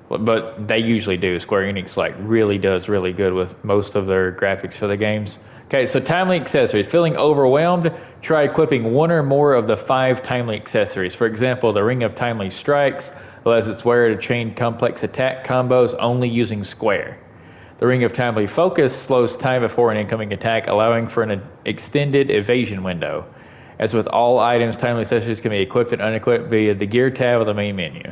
But they usually do. Square Enix really does really good with most of their graphics for the games. Okay, so timely accessories. Feeling overwhelmed? Try equipping one or more of the 5 timely accessories. For example, the Ring of Timely Strikes allows its wearer to chain complex attack combos only using square. The Ring of Timely Focus slows time before an incoming attack, allowing for an extended evasion window. As with all items, timely accessories can be equipped and unequipped via the gear tab of the main menu.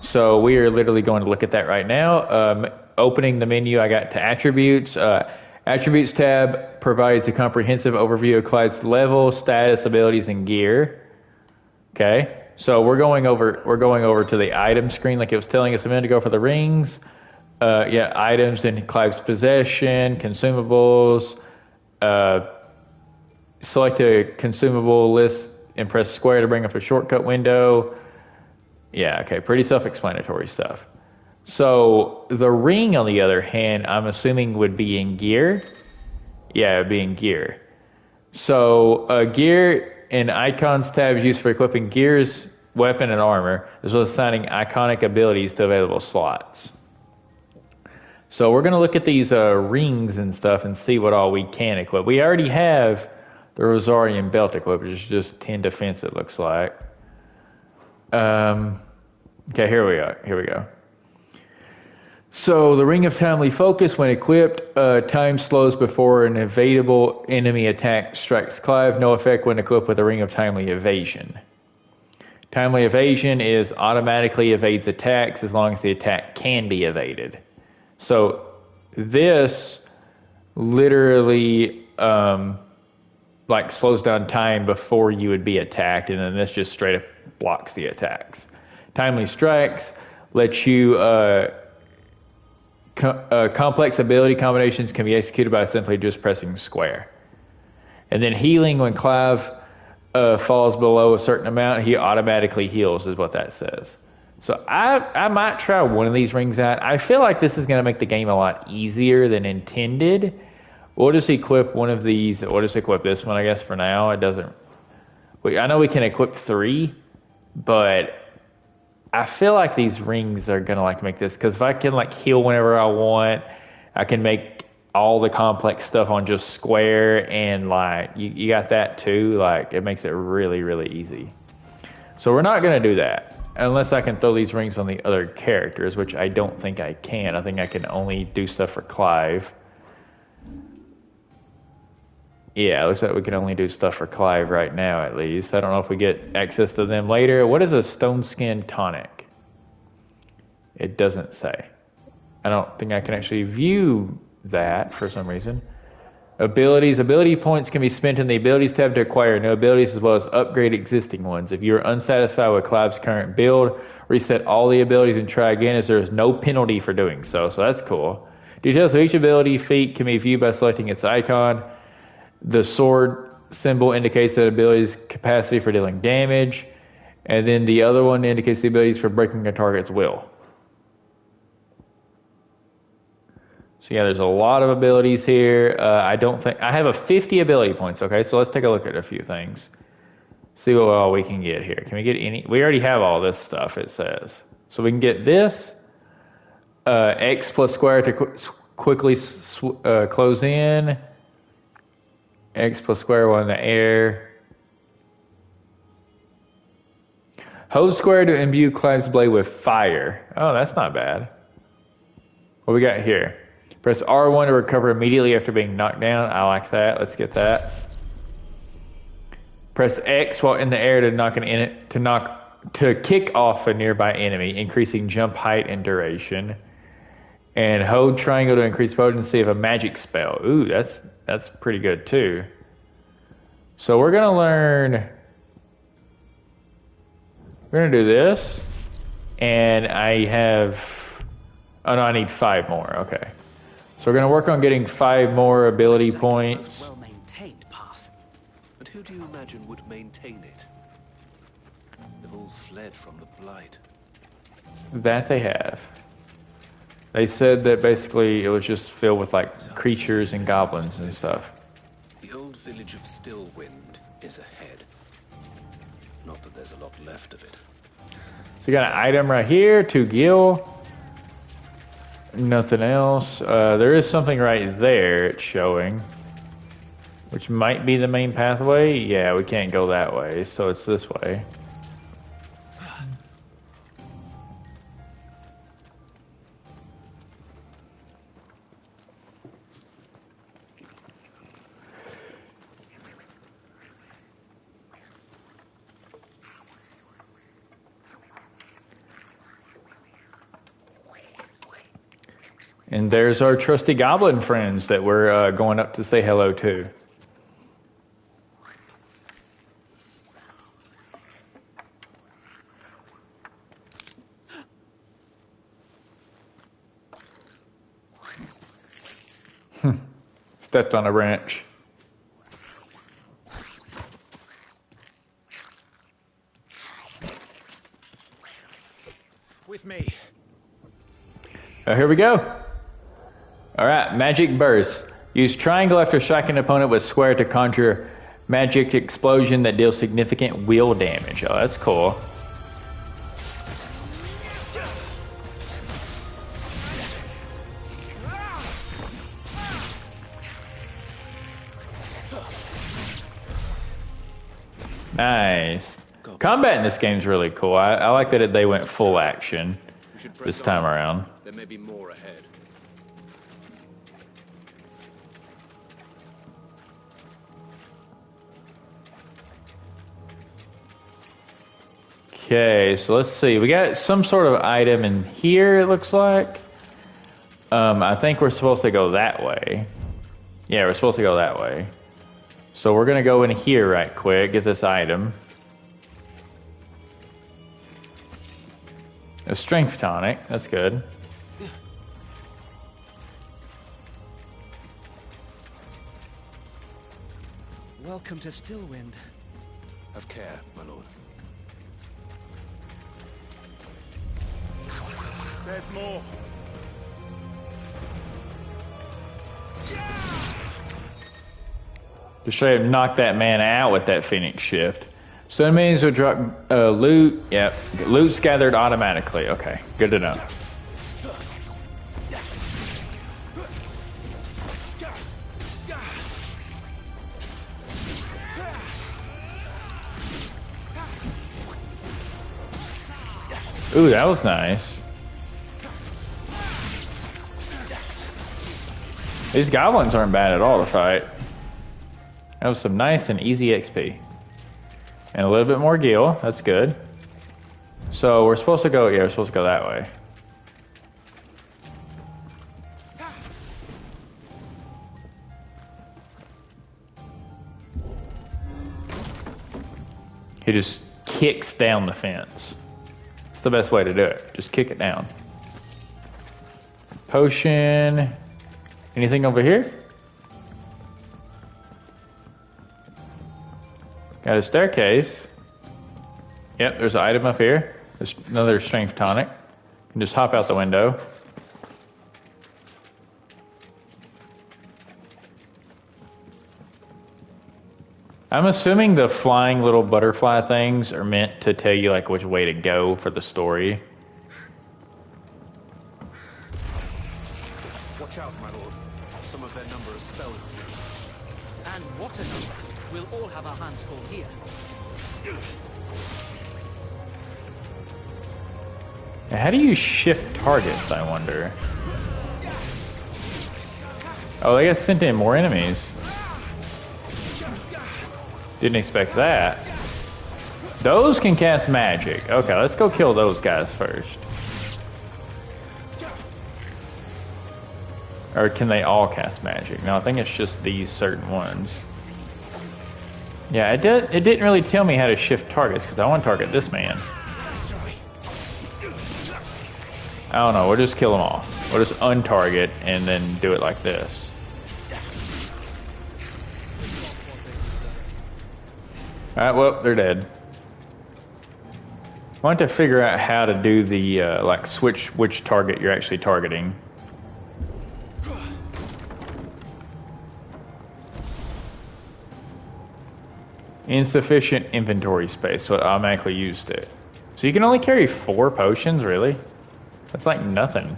So we are literally going to look at that right now. Opening the menu, I got to attributes. Attributes tab provides a comprehensive overview of Clive's level, status, abilities, and gear. Okay, so we're going over to the item screen, like it was telling us a minute ago for the rings. Items in Clive's possession, consumables. Select a consumable list and press square to bring up a shortcut window. Yeah, okay, pretty self-explanatory stuff. So the ring, on the other hand, I'm assuming would be in gear. Yeah, it would be in gear. So gear and icons tab is used for equipping gears, weapon, and armor, as well as assigning iconic abilities to available slots. So we're going to look at these rings and stuff and see what all we can equip. We already have the Rosarian belt equipped, which is just 10 defense, it looks like. Okay, here we go. So the Ring of Timely Focus, when equipped, time slows before an evadable enemy attack strikes Clive. No effect when equipped with the Ring of Timely Evasion. Timely Evasion is automatically evades attacks as long as the attack can be evaded. So this literally slows down time before you would be attacked, and then this just straight up blocks the attacks. Timely Strikes lets you complex ability combinations can be executed by simply just pressing square. And then healing, when Clive falls below a certain amount, he automatically heals, is what that says. So I might try one of these rings out. I feel like this is going to make the game a lot easier than intended. We'll just equip one of these. We'll just equip this one, I guess, for now. It doesn't... I know we can equip 3, but I feel like these rings are going to make this, because if I can heal whenever I want, I can make all the complex stuff on just square, and you got that too. It makes it really, really easy. So we're not going to do that unless I can throw these rings on the other characters, which I don't think I can. I think I can only do stuff for Clive. Yeah, it looks like we can only do stuff for Clive right now, at least. I don't know if we get access to them later. What is a Stone Skin Tonic? It doesn't say. I don't think I can actually view that for some reason. Abilities. Ability points can be spent in the Abilities tab to acquire new abilities as well as upgrade existing ones. If you are unsatisfied with Clive's current build, reset all the abilities and try again, as there is no penalty for doing so. So that's cool. Details of each ability feat can be viewed by selecting its icon. The sword symbol indicates that ability's capacity for dealing damage, and then the other one indicates the abilities for breaking a target's will. So yeah, there's a lot of abilities here. I have 50 ability points. Okay, so let's take a look at a few things. See what all we can get here. Can we get any? We already have all this stuff, it says. So we can get this. X plus square to quickly close in. X plus square while in the air. Hold square to imbue Clive's blade with fire. Oh, that's not bad. What we got here? Press R1 to recover immediately after being knocked down. I like that. Let's get that. Press X while in the air to kick off a nearby enemy, increasing jump height and duration. And hold triangle to increase potency of a magic spell. Ooh, that's pretty good too. So we're gonna learn. We're gonna do this, and I have. Oh no, I need 5 more. Okay, so we're gonna work on getting 5 more ability points. Well-maintained path. And who do you imagine would maintain it? They've all fled from the Blight. That they have. They said that basically it was just filled with like creatures and goblins and stuff. The old village of Stillwind is ahead. Not that there's a lot left of it. So you got an item right here, 2 gil. Nothing else. There is something right there it's showing, which might be the main pathway. Yeah, we can't go that way, so it's this way. And there's our trusty goblin friends that we're going up to say hello to. Stepped on a branch. With me. Here we go. Alright, Magic Burst. Use triangle after striking an opponent with square to conjure magic explosion that deals significant wheel damage. Oh, that's cool. Nice. Combat in this game is really cool. I like that they went full action this time around. There may be more ahead. Okay, so let's see. We got some sort of item in here, it looks like. I think we're supposed to go that way. Yeah, we're supposed to go that way. So we're going to go in here right quick, get this item. A strength tonic, that's good. Welcome to Stillwind. Have care, my lord. There's more. Just straight up knock that man out with that Phoenix Shift. So enemies will drop loot. Yep, loot's gathered automatically. Okay, good to know. Ooh, that was nice. These goblins aren't bad at all to fight. That was some nice and easy XP. And a little bit more gil, that's good. So we're supposed to go, yeah, we're supposed to go that way. He just kicks down the fence. It's the best way to do it. Just kick it down. Potion. Anything over here? Got a staircase. Yep, there's an item up here. There's another strength tonic. You can just hop out the window. I'm assuming the flying little butterfly things are meant to tell you like which way to go for the story. Watch out, my lord. Some of their number are spell slings. And what a number! We'll all have our hands full here. Now, how do you shift targets, I wonder? Oh, they got sent in more enemies. Didn't expect that. Those can cast magic. Okay, let's go kill those guys first. Or can they all cast magic? No, I think it's just these certain ones. Yeah, it didn't really tell me how to shift targets because I want to target this man. I don't know, we'll just kill them all. We'll just untarget and then do it like this. Alright, well, they're dead. I want to figure out how to do the, like, switch which target you're actually targeting. Insufficient inventory space, so it automatically used it. So you can only carry 4 potions, really? That's like nothing.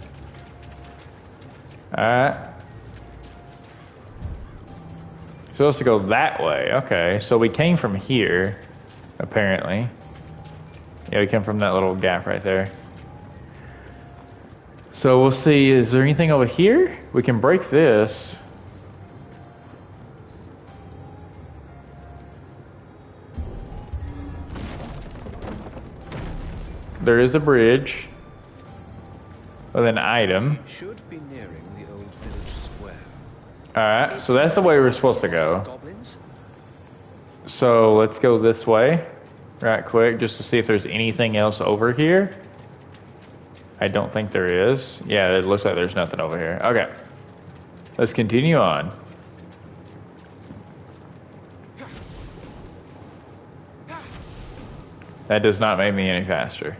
Alright. Supposed to go that way. Okay, so we came from here, apparently. Yeah, we came from that little gap right there. So we'll see, is there anything over here? We can break this. There is a bridge with an item. Should be nearing the old village square. Alright, so that's the way we're supposed to go. So let's go this way, right quick, just to see if there's anything else over here. I don't think there is. Yeah, it looks like there's nothing over here. Okay, let's continue on. That does not make me any faster.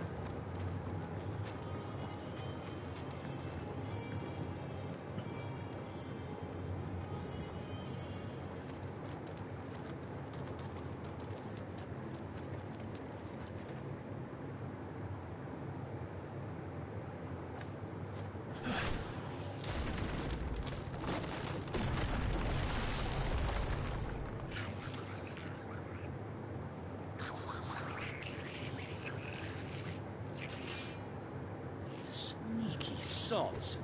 Sods.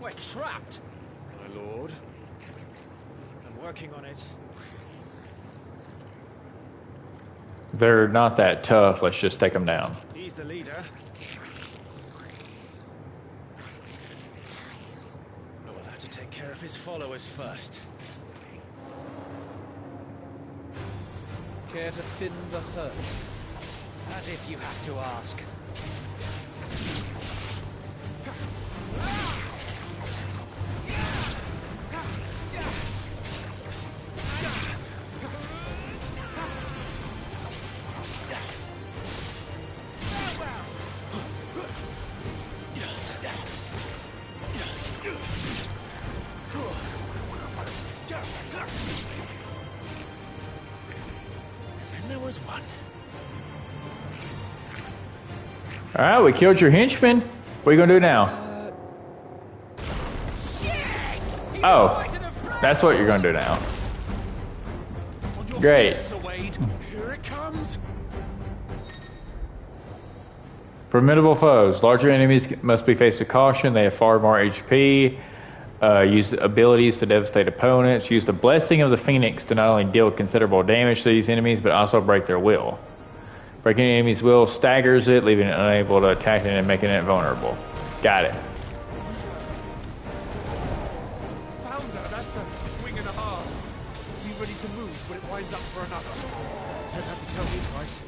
We're trapped. My lord. I'm working on it. They're not that tough. Let's just take them down. He's the leader. I will have to take care of his followers first. Care to thin the herd? As if you have to ask. And there was one. Alright, we killed your henchman. What are you gonna do now? Oh, that's what you're gonna do now. Great. Here it comes. Formidable foes. Larger enemies must be faced with caution. They have far more HP. Use abilities to devastate opponents. Use the Blessing of the Phoenix to not only deal considerable damage to these enemies, but also break their will. Breaking an enemy's will staggers it, leaving it unable to attack it and making it vulnerable. Got it. Founder, that's a swing and a half. Be ready to move when it winds up for another. Don't have to tell me twice.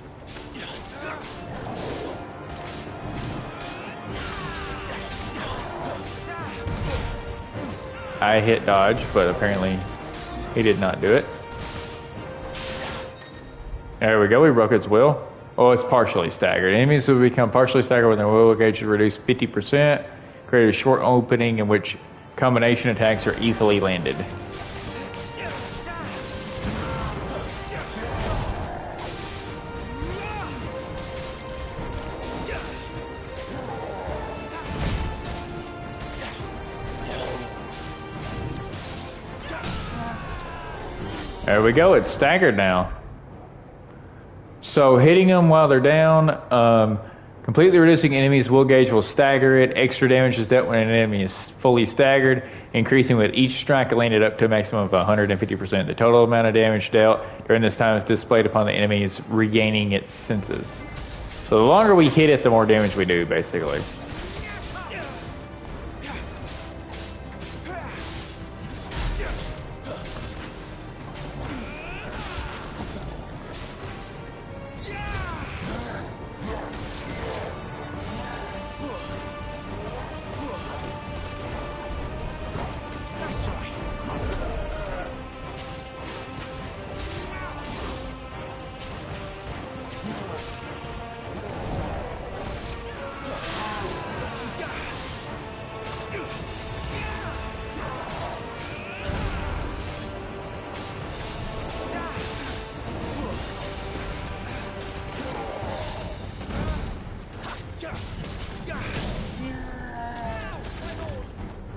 I hit dodge, but apparently he did not do it. There we go, we broke its will. Oh, it's partially staggered. Enemies will become partially staggered when their will gauge is reduced 50%. Create a short opening in which combination attacks are easily landed. There we go. It's staggered now. So hitting them while they're down, completely reducing enemies' will gauge will stagger it. Extra damage is dealt when an enemy is fully staggered, increasing with each strike landed up to a maximum of 150%. The total amount of damage dealt during this time is displayed upon the enemies regaining its senses. So the longer we hit it, the more damage we do, basically.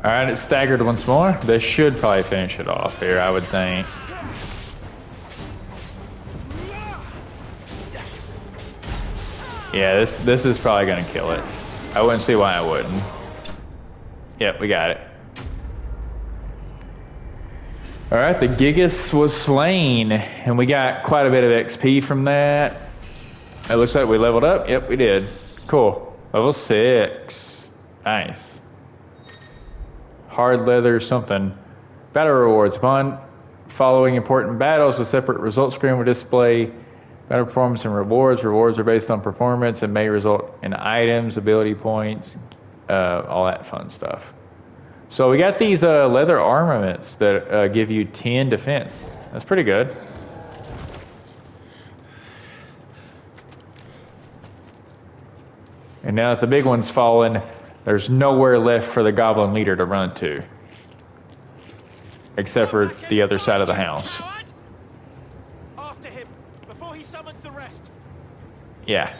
Alright, it's staggered once more. This should probably finish it off here, I would think. Yeah, this is probably gonna kill it. I wouldn't see why I wouldn't. Yep, we got it. Alright, the Gigas was slain, and we got quite a bit of XP from that. It looks like we leveled up. Yep, we did. Cool. Level 6. Nice. Hard leather something. Battle rewards. Upon following important battles, a separate results screen will display battle performance and rewards. Rewards are based on performance and may result in items, ability points, all that fun stuff. So we got these leather armaments that give you 10 defense. That's pretty good. And now that the big one's fallen, there's nowhere left for the goblin leader to run to. Except for the other side of the house. After him, before he summons the rest. Yeah.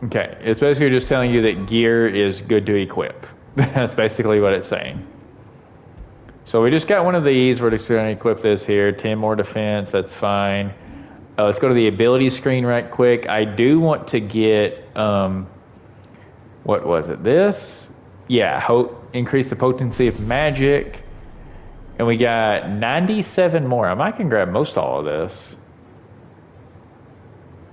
Okay, it's basically just telling you that gear is good to equip. That's basically what it's saying. So we just got one of these. We're just going to equip this here. 10 more defense, that's fine. Let's go to the ability screen right quick. I do want to get, what was it, this? Yeah, increase the potency of magic. And we got 97 more. I can grab most all of this.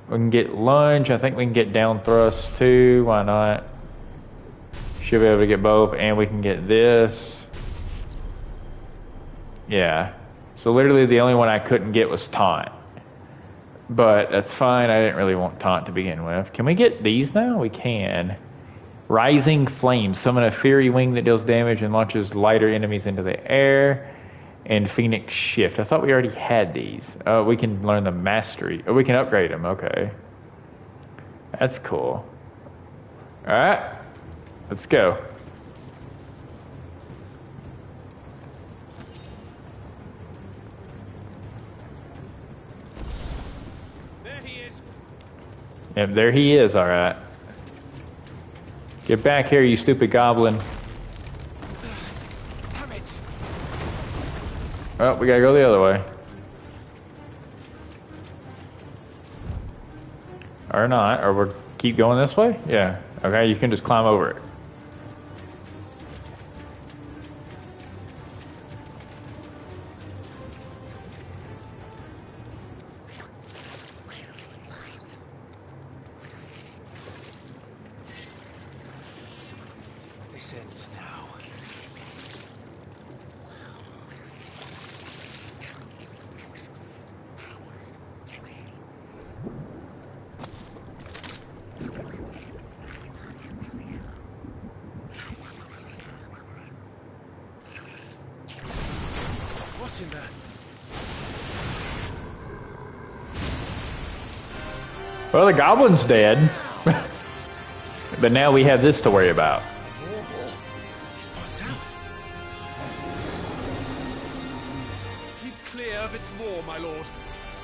We can get lunge. I think we can get down thrust too. Why not? Should be able to get both. And we can get this. Yeah. So literally the only one I couldn't get was taunt. But that's fine. I didn't really want taunt to begin with. Can we get these now? We can. Rising Flame. Summon a Fury Wing that deals damage and launches lighter enemies into the air. And Phoenix Shift. I thought we already had these. We can learn the mastery. Oh, we can upgrade them. Okay. That's cool. Alright. Let's go. Yep, there he is, alright. Get back here, you stupid goblin. Damn it. Oh, we gotta go the other way. Or not, or we'll keep going this way? Yeah. Okay, you can just climb over it. Well, the goblin's dead. But now we have this to worry about. It's far south. Keep clear of its maw, my lord.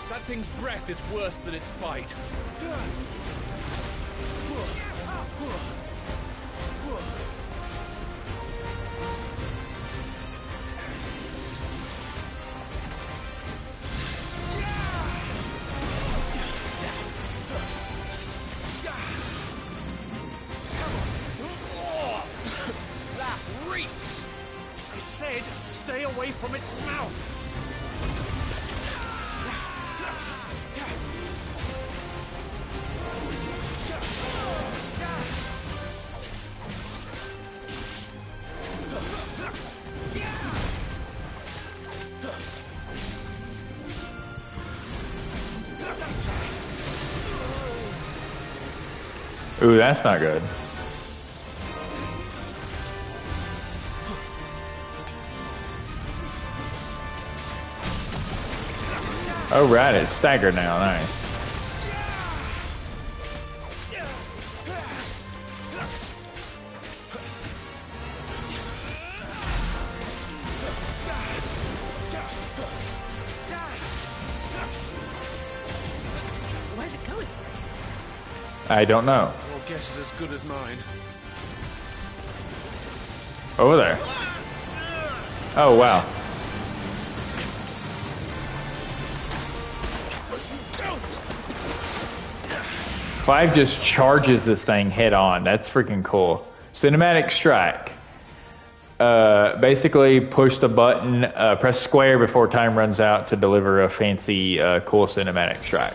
That thing's breath is worse than its bite. away from its mouth! Ooh, that's not good. Oh, right, it's staggered now. Nice. Where's it going? I don't know. Your guess is as good as mine. Over there. Oh, wow. Clive just charges this thing head on. That's freaking cool. Cinematic strike. Basically, push the button, press square before time runs out to deliver a fancy, cool cinematic strike.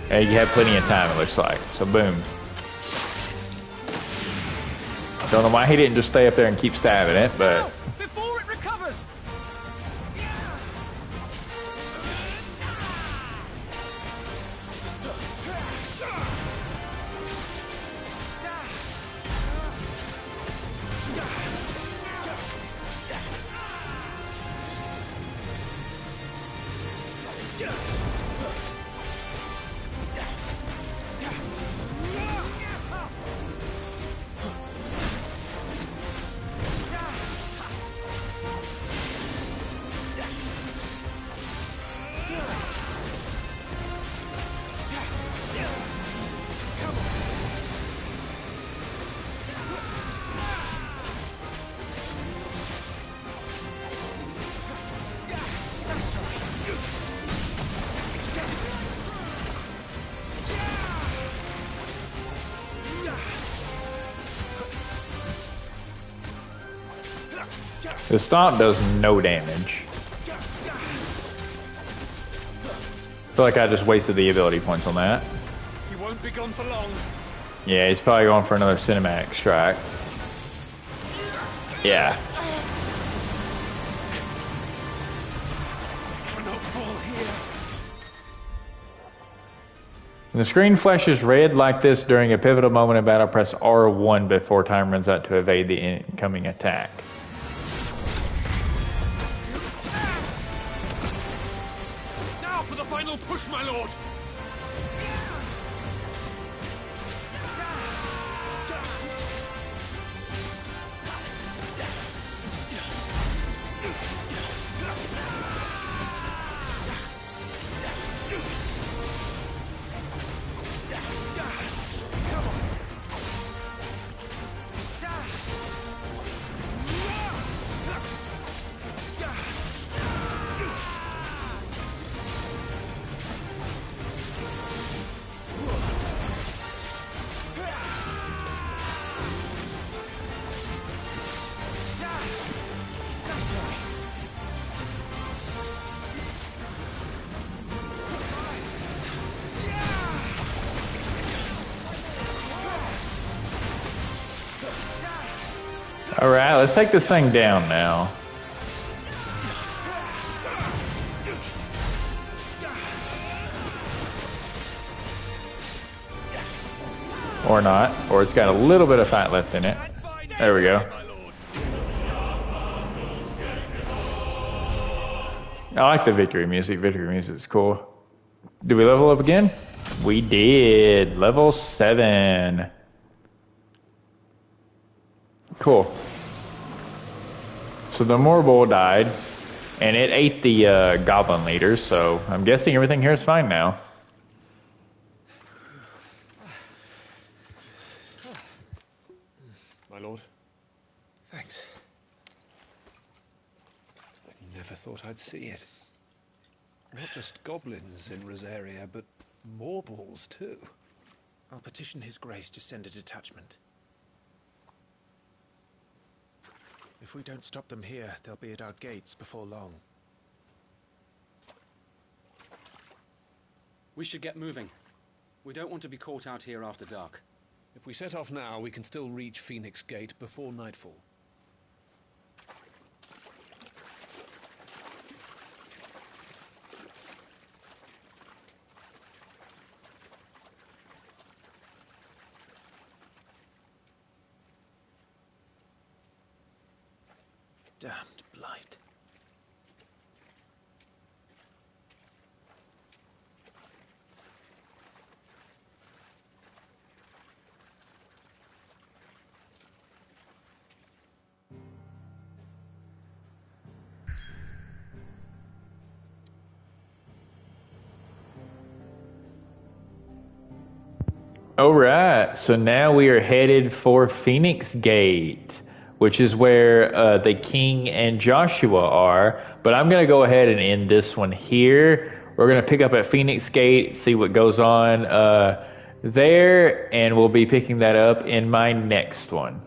And you have plenty of time, it looks like. So, boom. Don't know why he didn't just stay up there and keep stabbing it, but... Before it recovers! The stomp does no damage. I feel like I just wasted the ability points on that. You won't be gone for long. Yeah, he's probably going for another cinematic strike. Yeah. Cannot fall here. When the screen flashes red like this during a pivotal moment in battle, press R1 before time runs out to evade the incoming attack. Now for the final push, my lord! Alright, let's take this thing down now. Or not. Or it's got a little bit of fat left in it. There we go. I like the victory music. Victory music is cool. Did we level up again? We did. Level 7. Cool. So the Morbol died, and it ate the goblin leaders, so I'm guessing everything here is fine now. My lord. Thanks. I never thought I'd see it. Not just goblins in Rosaria, but Morballs too. I'll petition His Grace to send a detachment. If we don't stop them here, they'll be at our gates before long. We should get moving. We don't want to be caught out here after dark. If we set off now, we can still reach Phoenix Gate before nightfall. Damned blight. All right, so now we are headed for Phoenix Gate, which is where the king and Joshua are. But I'm going to go ahead and end this one here. We're going to pick up at Phoenix Gate, see what goes on there, and we'll be picking that up in my next one.